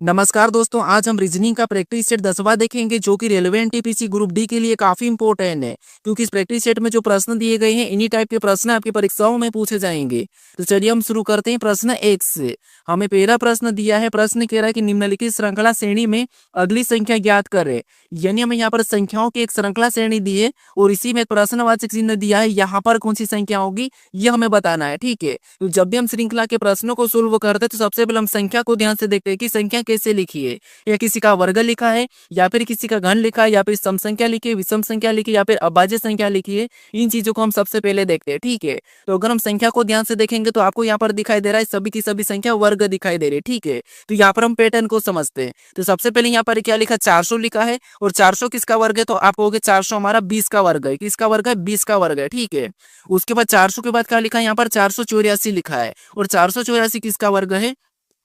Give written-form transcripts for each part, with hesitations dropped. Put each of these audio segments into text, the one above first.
नमस्कार दोस्तों, आज हम रीजनिंग का प्रैक्टिस सेट 10वां देखेंगे जो कि रेलवे एनटीपीसी ग्रुप डी के लिए काफी इंपॉर्टेंट है। क्योंकि इस प्रैक्टिस सेट में जो प्रश्न दिए गए हैं इन्हीं टाइप के प्रश्न आपकी परीक्षाओं में पूछे जाएंगे। तो चलिए हम शुरू करते हैं प्रश्न 1 से। हमें पहला प्रश्न दिया है, प्रश्न कह रहा है कि निम्नलिखित श्रृंखला श्रेणी में अगली संख्या ज्ञात करें। यानी हमें यहाँ पर संख्याओं की एक श्रृंखला श्रेणी दी है और इसी में प्रश्नवाचक चिन्ह दिया है, यहाँ पर कौन सी संख्या होगी ये हमें बताना है। ठीक है, तो जब भी हम श्रृंखला के प्रश्नों को सोल्व करते हैं तो सबसे पहले हम संख्या को ध्यान से देखते हैं कि संख्या कैसे लिखी है। या किसी का वर्ग लिखा है, या फिर किसी का घन लिखा है, या फिर सम संख्या लिखी है, विषम संख्या लिखी है, या फिर अभाज्य संख्या लिखी है। इन चीजों को हम सबसे पहले देखते हैं। ठीक है, तो अगर हम संख्या को ध्यान से देखेंगे तो आपको यहाँ पर दिखाई दे रहा है सभी की सभी संख्या वर्ग दिखाई दे रही है। ठीक है, तो यहाँ पर हम पैटर्न को समझते हैं। तो सबसे पहले यहाँ पर क्या लिखा, 400 लिखा है और 400 किसका वर्ग है, तो आप कहोगे 400 हमारा 20 का वर्ग है। किसका वर्ग है, 20 का वर्ग है। ठीक है, उसके बाद 400 के बाद क्या लिखा है, यहाँ पर 484 लिखा है और 484 किसका वर्ग है,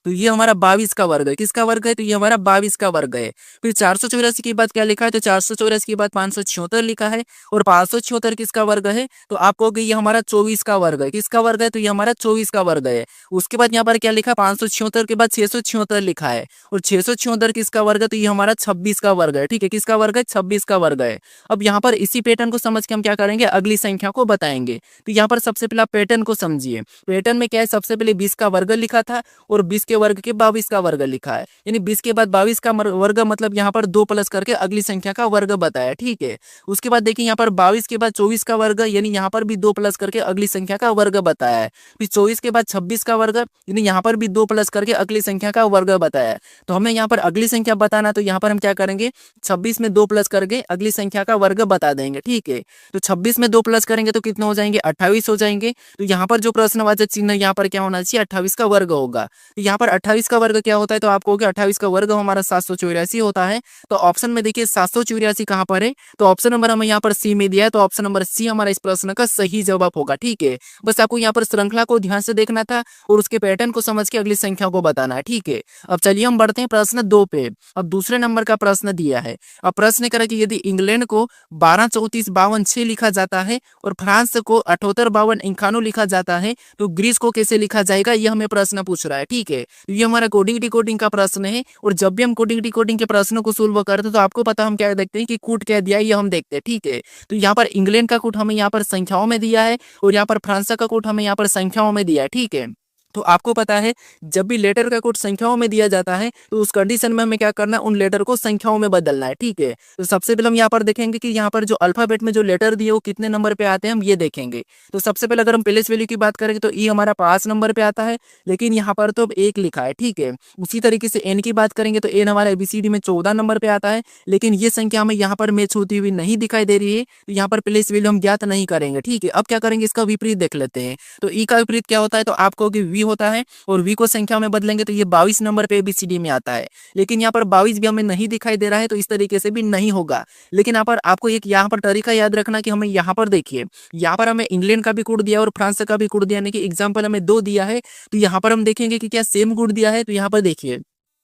तो ये हमारा 22 का वर्ग है। किसका वर्ग है, तो ये हमारा 22 का वर्ग है। फिर 484 के बाद क्या लिखा है, तो 484 के बाद 576 लिखा है और 576 किसका वर्ग है, तो आप कहोगे ये हमारा 24 का वर्ग है। किसका वर्ग है, तो ये हमारा 24 का वर्ग है। उसके बाद यहाँ पर क्या लिखा, 576 के बाद 676 लिखा है और 676 किसका वर्ग है, तो ये हमारा 26 का वर्ग है। ठीक है, किसका वर्ग है, 26 का वर्ग है। अब यहाँ पर इसी पैटर्न को समझ के हम क्या करेंगे, अगली संख्या को बताएंगे। तो यहाँ पर सबसे पहले पैटर्न को समझिए। पैटर्न में क्या है, सबसे पहले 20 का वर्ग लिखा था और 20 के वर्ग के 22 का वर्ग लिखा है। यानी 20 के बाद 22 का वर्ग मतलब यहाँ पर 2 प्लस करके अगली संख्या का वर्ग बताया। ठीक है, उसके बाद देखिए यहाँ पर 22 के बाद 24 का वर्ग, यानी यहाँ पर भी 2 प्लस करके अगली संख्या का वर्ग बताया है। फिर 24 के बाद 26 का वर्ग, यानी यहाँ पर भी 2 प्लस करके अगली संख्या का वर्ग बताया है। तो हमें यहाँ पर अगली संख्या बताना, तो यहाँ पर हम क्या करेंगे, 26 में 2 प्लस करके अगली संख्या का वर्ग बता देंगे। ठीक है, तो 26 में 2 प्लस करेंगे तो कितने हो जाएंगे, 28 हो जाएंगे। तो यहाँ पर जो प्रश्नवाचक चिन्ह यहाँ पर क्या होना चाहिए, 28 का वर्ग होगा। तो यहाँ पर 28 का वर्ग क्या होता है, तो आप कहोगे 28 का वर्ग हमारा 784 होता है। तो ऑप्शन में देखिए 784 कहाँ पर है, तो ऑप्शन नंबर हमें यहाँ पर सी में दिया है। तो ऑप्शन नंबर सी हमारा इस प्रश्न का सही जवाब होगा। ठीक है, बस आपको यहाँ पर श्रृंखला को ध्यान से देखना था और उसके पैटर्न को समझ के अगली संख्या को बताना है। ठीक है, अब चलिए हम बढ़ते हैं प्रश्न 2 पे। अब दूसरे नंबर का प्रश्न दिया है। अब प्रश्न करें कि यदि इंग्लैंड को 12 34 52 6 लिखा जाता है और फ्रांस को 78 52 51 लिखा जाता है, तो ग्रीस को कैसे लिखा जाएगा, ये हमें प्रश्न पूछ रहा है। ठीक है, ये हमारा कोडिंग डिकोडिंग का प्रश्न है और जब भी हम कोडिंग डिकोडिंग के प्रश्नों को सोल्व करते हैं तो आपको पता हम क्या देखते हैं कि कूट क्या दिया है, ये हम देखते हैं। ठीक है, तो यहाँ पर इंग्लैंड का कूट हमें यहाँ पर संख्याओं में दिया है और यहाँ पर फ्रांस का कूट हमें यहाँ पर संख्याओं में दिया है। ठीक है, तो आपको पता है जब भी लेटर का कोड संख्याओं में दिया जाता है तो उस कंडीशन में हमें क्या करना है, उन लेटर को संख्याओं में बदलना है। ठीक है, तो सबसे पहले हम यहाँ पर देखेंगे कि यहाँ पर जो अल्फाबेट में जो लेटर दिए वो कितने नंबर पे आते हैं, हम ये देखेंगे। तो सबसे पहले अगर हम प्लेस वैल्यू की बात करेंगे तो ई हमारा 5 नंबर पे आता है, लेकिन यहाँ पर तो 1 लिखा है। ठीक है, उसी तरीके से एन की बात करेंगे तो एन हमारा एबीसीडी में 14 नंबर पे आता है, लेकिन ये संख्या हमें यहाँ पर मैच होती हुई नहीं दिखाई दे रही है। तो यहाँ पर प्लेस वैल्यू हम ज्ञात नहीं करेंगे। ठीक है, अब क्या करेंगे, इसका विपरीत देख लेते हैं। तो ई का विपरीत क्या होता है, तो आपको वी होता है और वी को संख्या में बदलेंगे तो ये 22 नंबर पे एबीसीडी में आता है, लेकिन यहाँ पर 22 भी हमें नहीं दिखाई दे रहा है, तो इस तरीके से भी नहीं होगा। लेकिन यहाँ पर आपको एक यहाँ पर तरीका याद रखना कि हमें यहाँ पर देखिए, यहाँ पर हमें इंग्लैंड का भी कोड दिया और फ्रांस का भी कोड दिया, यानी कि एग्जाम्पल हमें 2 दिया है। तो यहाँ पर हम देखेंगे कि क्या सेम कोड दिया है। तो यहाँ पर देखिए,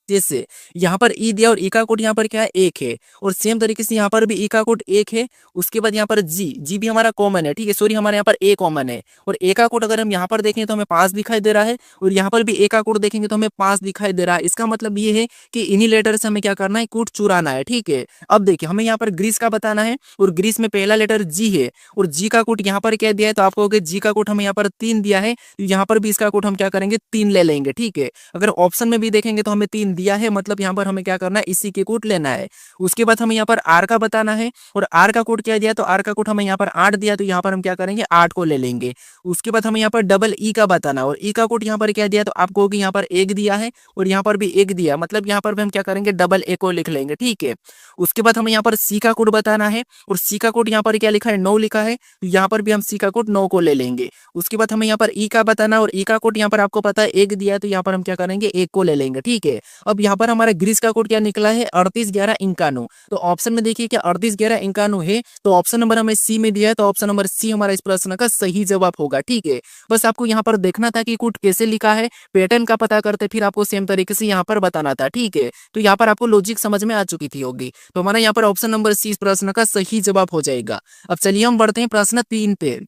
जैसे यहाँ पर ई दिया और ई का कोड यहाँ पर क्या है, 1 है और सेम तरीके से यहाँ पर भी ई का कोड 1 है। उसके बाद यहाँ पर जी भी हमारा कॉमन है। ठीक है, सॉरी हमारे यहाँ पर ए कॉमन है और ए का कोड अगर हम यहाँ पर देखें तो हमें 5 दिखाई दे रहा है और यहाँ पर भी ए का कोड देखेंगे तो हमें 5 दिखाई दे रहा है। इसका मतलब ये है कि इन्हीं लेटर से हमें क्या करना है, कोड चुराना है। ठीक है, अब देखिए हमें यहाँ पर ग्रीस का बताना है और ग्रीस में पहला लेटर जी है और जी का कोड यहाँ पर क्या दिया है, तो आप कहोगे जी का कोड हमें यहाँ पर 3 दिया है, तो यहाँ पर भी इसका कोड हम क्या करेंगे, 3 ले लेंगे। ठीक है, अगर ऑप्शन में भी देखेंगे तो हमें 3 दिया है, मतलब यहाँ पर हमें क्या करना है, इसी के कोड लेना है। उसके बाद हमें यहाँ पर आर का बताना है और आर का कोड क्या दिया, तो आर का कोड हमें यहाँ पर 8 दिया, तो यहाँ पर हम क्या करेंगे, 8 को ले लेंगे। उसके बाद हमें यहाँ पर डबल ई का बताना और ई का कोड यहाँ पर क्या दिया, तो आप कहोगे यहाँ पर 1 दिया है और यहाँ पर भी 1 दिया, मतलब यहाँ पर भी हम क्या करेंगे, डबल ए को लिख लेंगे। ठीक है, उसके बाद हमें यहाँ पर सी का कोड बताना है और सी का कोड यहाँ पर क्या लिखा है, 9 लिखा है, तो यहाँ पर भी हम सी का कोड 9 को ले लेंगे। उसके बाद हमें यहाँ पर ई का बताना और ई का कोड यहाँ पर आपको पता है 1 दिया है, तो यहाँ पर हम क्या करेंगे, 1 को ले लेंगे। ठीक है, अब यहाँ पर हमारा ग्रीस का कोड क्या निकला है, 38 11 51। तो ऑप्शन में देखिए क्या 38 11 51 है, तो ऑप्शन नंबर हमें सी में दिया है, तो ऑप्शन नंबर सी हमारा इस प्रश्न का सही जवाब होगा। ठीक है, बस आपको यहाँ पर देखना था कि कोड कैसे लिखा है, पैटर्न का पता करते फिर आपको सेम तरीके से यहाँ पर बताना था। ठीक है, तो यहाँ पर आपको लॉजिक समझ में आ चुकी थी होगी, तो हमारा यहाँ पर ऑप्शन नंबर सी इस प्रश्न का सही जवाब हो जाएगा। अब चलिए हम बढ़ते हैं प्रश्न 3 पे।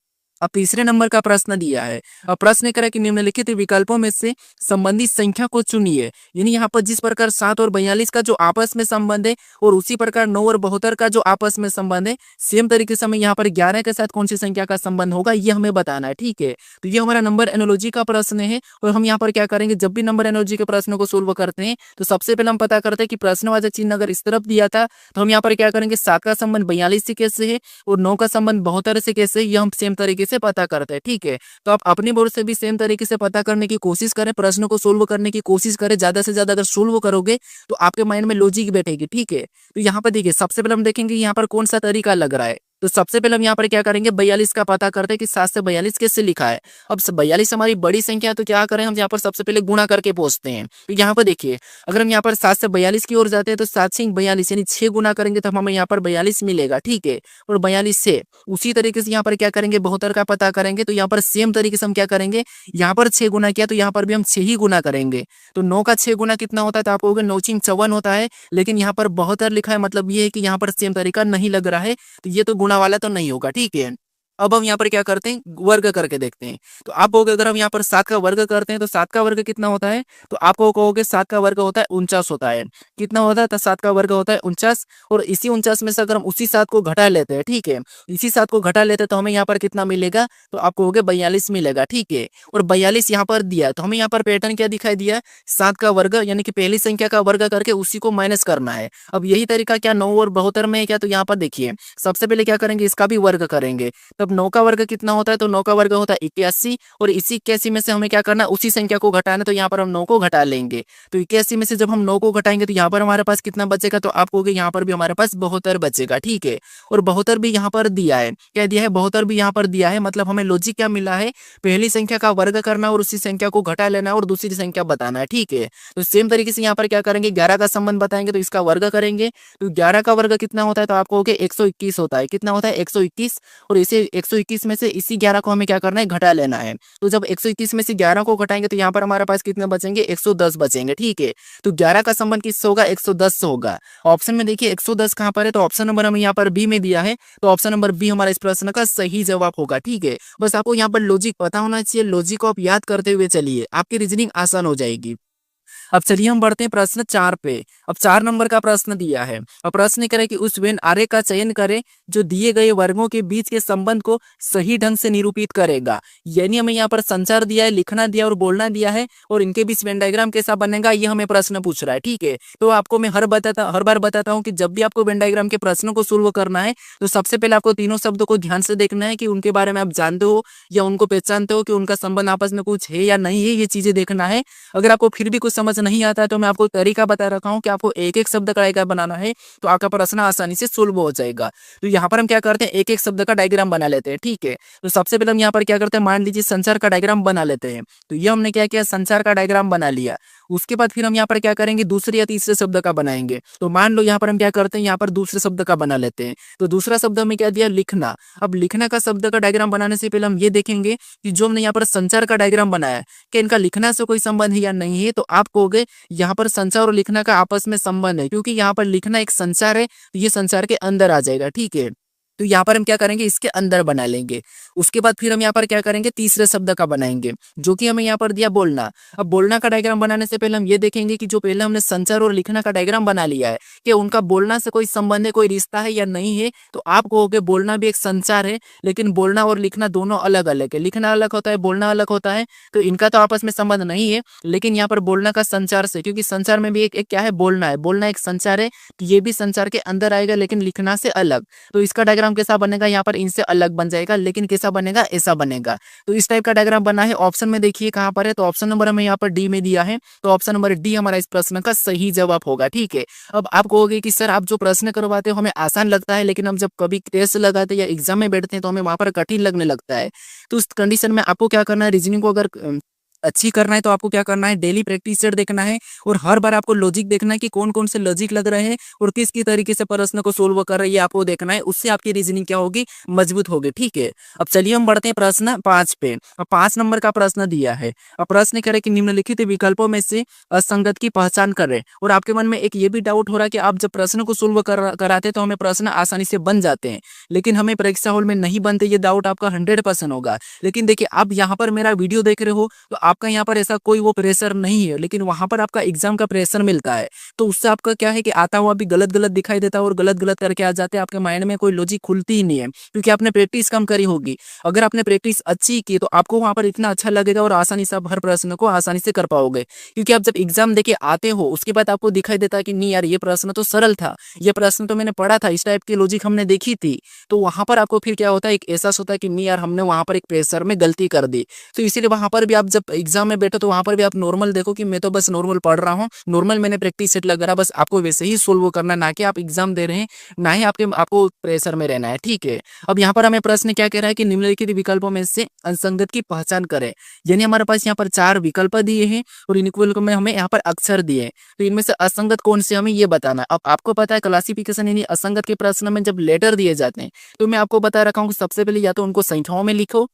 अब तीसरे नंबर का प्रश्न दिया है। अब प्रश्न करें कि निम्नलिखित विकल्पों में से संबंधित संख्या को चुनिए। यानी यहाँ पर जिस प्रकार 7 और 42 का जो आपस में संबंध है और उसी प्रकार 9 और 72 का जो आपस में संबंध है, सेम तरीके से हमें यहाँ पर 11 के साथ कौन सी संख्या का संबंध होगा ये हमें बताना है। ठीक है, तो ये हमारा नंबर एनोलॉजी का प्रश्न है। और हम यहाँ पर क्या करेंगे, जब भी नंबर एनोलॉजी के प्रश्नों को सोल्व करते हैं तो सबसे पहले हम पता करते हैं कि प्रश्नवाचक चिन्ह अगर इस तरफ दिया था तो हम यहाँ पर क्या करेंगे, 7 का संबंध 42 से कैसे है और 9 का संबंध 72 से कैसे है, ये हम सेम तरीके से पता करते हैं। ठीक है, तो आप अपनी बोर्ड से भी सेम तरीके से पता करने की कोशिश करें, प्रश्न को सोल्व करने की कोशिश करें। ज्यादा से ज्यादा अगर सोल्व करोगे तो आपके माइंड में लॉजिक बैठेगी। ठीक है, तो यहाँ पर देखिए सबसे पहले हम देखेंगे यहाँ पर कौन सा तरीका लग रहा है। तो सबसे पहले हम यहाँ पर क्या करेंगे, 42 का पता करते हैं कि 7 से 42 कैसे लिखा है। अब 42 हमारी बड़ी संख्या है तो क्या करें, हम यहाँ पर सबसे पहले गुणा करके पहुंचते हैं। तो यहाँ पर देखिए अगर हम यहाँ पर 7 से 42 की ओर जाते हैं तो 7 से 42 यानी 6 गुना करेंगे तो हमें यहाँ पर 42 मिलेगा। ठीक है, और 42 से उसी तरीके से यहाँ पर क्या करेंगे, 72 का पता करेंगे। तो यहाँ पर सेम तरीके से हम क्या करेंगे, यहाँ पर 6 गुना किया तो यहाँ पर भी हम 6 ही गुना करेंगे। तो 9 का 6 गुना कितना होता है, तो आपको 9 6 54 होता है। लेकिन यहाँ पर 72 लिखा है, मतलब ये है कि यहाँ पर सेम तरीका नहीं लग रहा है, तो ये तो गुणा वाला तो नहीं होगा। ठीक है, अब हम यहाँ पर क्या करते हैं, वर्ग करके देखते हैं। तो आप कहोगे अगर हम यहाँ पर 7 का वर्ग करते हैं तो 7 का वर्ग कितना होता है, तो आप कहोगे 7 का वर्ग होता है 49 होता है। कितना होता है, तो 7 का वर्ग होता है 49। और इसी 49 में से अगर हम उसी 7 को घटा लेते हैं, ठीक है, इसी 7 को घटा लेते हैं तो हमें यहाँ पर कितना मिलेगा, तो आप कहोगे 42 मिलेगा। ठीक है, और 42 यहाँ पर दिया तो हमें यहाँ पर पैटर्न क्या दिखाई दिया, 7 का वर्ग यानी कि पहली संख्या का वर्ग करके उसी को माइनस करना है। अब यही तरीका क्या 9 और 72 में है क्या, तो यहाँ पर देखिए सबसे पहले क्या करेंगे, इसका भी वर्ग करेंगे। तब 9 का वर्ग कितना होता है, तो 9 का वर्ग होता है 81। और इसी 81 में से हमें क्या करना है, उसी संख्या को घटाना, तो यहाँ पर हम 9 को घटा लेंगे। तो 81 में से जब हम 9 को घटाएंगे तो यहाँ पर हमारे पास कितना बचेगा, तो आप कहोगे यहाँ पर भी हमारे पास 72 बचेगा। ठीक है, और 72 भी यहाँ पर दिया है, क्या दिया है, 72 भी यहाँ पर दिया है। मतलब हमें लॉजिक क्या मिला है, पहली संख्या का वर्ग करना और उसी संख्या को घटा लेना और दूसरी संख्या बताना है। ठीक है, तो सेम तरीके से यहाँ पर क्या करेंगे, 11 का संबंध बताएंगे तो इसका वर्ग करेंगे। तो 11 का वर्ग कितना होता है, तो आप कहोगे 121 होता है। कितना होता है, 121। और इसे 121 में से इसी 11 को हमें क्या करना है, घटा लेना है। तो जब 121 में से 11 को घटाएंगे तो यहाँ पर हमारे पास कितने बचेंगे, 110 बचेंगे। ठीक है, तो 11 का संबंध किससे होगा, 110 से होगा। ऑप्शन में देखिए 110 कहाँ पर है, तो ऑप्शन नंबर हमें यहाँ पर बी में दिया है। तो ऑप्शन नंबर बी हमारा इस प्रश्न का सही जवाब होगा। ठीक है, बस आपको यहाँ पर लॉजिक पता होना चाहिए, लॉजिक को आप याद करते हुए चलिए, आपकी रीजनिंग आसान हो जाएगी। अब चलिए हम बढ़ते हैं प्रश्न 4 पे। अब 4 नंबर का प्रश्न दिया है। अब प्रश्न करें कि उस वेन आरेख का चयन करें जो दिए गए वर्गों के बीच के संबंध को सही ढंग से निरूपित करेगा। यानी हमें यहाँ पर संचार दिया है, लिखना दिया और बोलना दिया है, और इनके बीच वेन डायग्राम कैसा बनेगा ये हमें प्रश्न पूछ रहा है। ठीक है, तो आपको मैं हर बार बताता हूँ कि जब भी आपको वेन डायग्राम के प्रश्नों को सोल्व करना है तो सबसे पहले आपको तीनों शब्दों को ध्यान से देखना है कि उनके बारे में आप जानते हो या उनको पहचानते हो कि उनका संबंध आपस में कुछ है या नहीं है, ये चीजें देखना है। अगर आपको फिर भी कुछ समझ नहीं आता है तो मैं आपको तरीका बता रखा हूँ कि आपको एक एक शब्द का डायग्राम बनाना है, तो आपका प्रश्न आसानी से सोल्व हो जाएगा। तो यहाँ पर हम क्या करते हैं, एक एक शब्द का डायग्राम बना लेते हैं। ठीक है, तो सबसे पहले हम यहाँ पर क्या करते हैं, मान लीजिए संचार का डायग्राम बना लेते हैं। तो ये हमने क्या किया, संचार का डायग्राम बना लिया। उसके बाद फिर हम यहाँ पर क्या करेंगे, दूसरे या तीसरे शब्द का बनाएंगे। तो मान लो यहाँ पर हम क्या करते हैं, यहाँ पर दूसरे शब्द का बना लेते हैं। तो दूसरा शब्द हमें क्या दिया, लिखना। अब लिखना का शब्द का डायग्राम बनाने से पहले हम ये देखेंगे कि जो हमने यहाँ पर संचार का डायग्राम बनाया है कि इनका लिखना से कोई संबंध है या नहीं है। तो आप कहोगे यहाँ पर संचार और लिखना का आपस में संबंध है, क्योंकि यहाँ पर लिखना एक संचार है तो ये संचार के अंदर आ जाएगा। ठीक है, तो यहाँ पर हम क्या करेंगे, इसके अंदर बना लेंगे। उसके बाद फिर हम यहाँ पर क्या करेंगे, तीसरे शब्द का बनाएंगे जो कि हमें यहाँ पर दिया बोलना। अब बोलना का डायग्राम बनाने से पहले हम ये देखेंगे कि जो पहले हमने संचार और लिखना का डायग्राम बना लिया है कि उनका बोलना से कोई संबंध है, कोई रिश्ता है या नहीं है। तो आप कहोगे बोलना भी एक संचार है, लेकिन बोलना और लिखना दोनों अलग अलग है। लिखना अलग होता है, बोलना अलग होता है, तो इनका तो आपस में संबंध नहीं है। लेकिन यहाँ पर बोलना का संचार से, क्योंकि संचार में भी एक क्या है, बोलना है, बोलना एक संचार है, तो ये भी संचार के अंदर आएगा लेकिन लिखना से अलग। तो इसका डायग्राम कैसा बनेगा, यहाँ पर इनसे अलग बन जाएगा, लेकिन कैसा बनेगा, ऐसा बनेगा। तो इस टाइप का डायग्राम बना है। ऑप्शन में देखिए कहाँ पर है, तो ऑप्शन नंबर हमें यहाँ पर डी में दिया है। तो ऑप्शन नंबर डी हमारा इस प्रश्न का सही जवाब होगा। ठीक है, अब आप कहोगे कि सर आप जो प्रश्न करवाते हो हमें आसान लगता है, लेकिन हम जब कभी टेस्ट लगाते हैं या एग्जाम में बैठते हैं तो हमें वहां पर कठिन लगने लगता है। तो उस कंडीशन में आपको क्या करना है, रीजनिंग को अगर अच्छी करना है तो आपको क्या करना है, डेली प्रैक्टिस सेट देखना है और हर बार आपको लॉजिक देखना है कि कौन कौन से लॉजिक लग रहे हैं और किस किस तरीके से प्रश्न को सोल्व कर रहे हैं, ये आपको देखना है। उससे आपकी रीजनिंग क्या होगी, मजबूत होगी। ठीक है, अब चलिए हम बढ़ते हैं प्रश्न 5 पे। अब 5 नंबर का प्रश्न दिया है। अब प्रश्न कह रहे कि निम्नलिखित विकल्पों में से असंगत की पहचान करें। और आपके मन में एक ये भी डाउट हो रहा है कि आप जब प्रश्न को सोल्व कराते तो हमें प्रश्न आसानी से बन जाते हैं, लेकिन हमें परीक्षा हॉल में नहीं बनते। ये डाउट आपका 100% होगा। लेकिन देखिए, आप यहाँ पर मेरा वीडियो देख रहे हो तो आपका यहाँ पर ऐसा कोई वो प्रेशर नहीं है, लेकिन वहां पर आपका एग्जाम का प्रेशर मिलता है। तो उससे आपका क्या है कि आता हुआ भी गलत गलत दिखाई देता है और गलत गलत करके आ जाते हैं। आपके माइंड में कोई लॉजिक खुलती ही नहीं है, क्योंकि आपने प्रैक्टिस कम करी होगी। अगर आपने प्रैक्टिस अच्छी की तो आपको वहां पर इतना अच्छा लगेगा और आसानी से आप हर प्रश्न को आसानी से कर पाओगे। क्योंकि आप जब एग्जाम देके आते हो उसके बाद आपको दिखाई देता है कि नहीं यार, ये प्रश्न तो सरल था, ये प्रश्न तो मैंने पढ़ा था, इस टाइप की लॉजिक हमने देखी थी। तो वहां पर आपको फिर क्या होता है, एक एहसास होता है कि नहीं यार, हमने वहां पर एक प्रेशर में गलती कर दी। तो इसीलिए वहां पर भी आप जब एग्जाम में बैठो तो वहां पर भी आप नॉर्मल देखो कि मैं तो बस नॉर्मल पढ़ रहा हूँ, नॉर्मल मैंने प्रैक्टिस सेट लग रहा, बस आपको वैसे ही सोल्व करना, ना कि आप एग्जाम दे रहे हैं, ना ही आपको प्रेशर में रहना है। ठीक है, अब यहाँ पर हमें प्रश्न क्या कह रहा है कि निम्नलिखित विकल्पों में से असंगत की पहचान करें। यानी हमारे पास यहाँ पर 4 विकल्प दिए हैं और इन विकल्पों में हमें यहाँ पर अक्षर दिए हैं। तो इनमें से असंगत कौन से हमें ये बताना है। अब आपको पता है क्लासिफिकेशन यानी असंगत के प्रश्न में जब लेटर दिए जाते हैं तो मैं आपको बता रखा हूँ कि सबसे पहले या तो उनको संख्याओं में लिखो,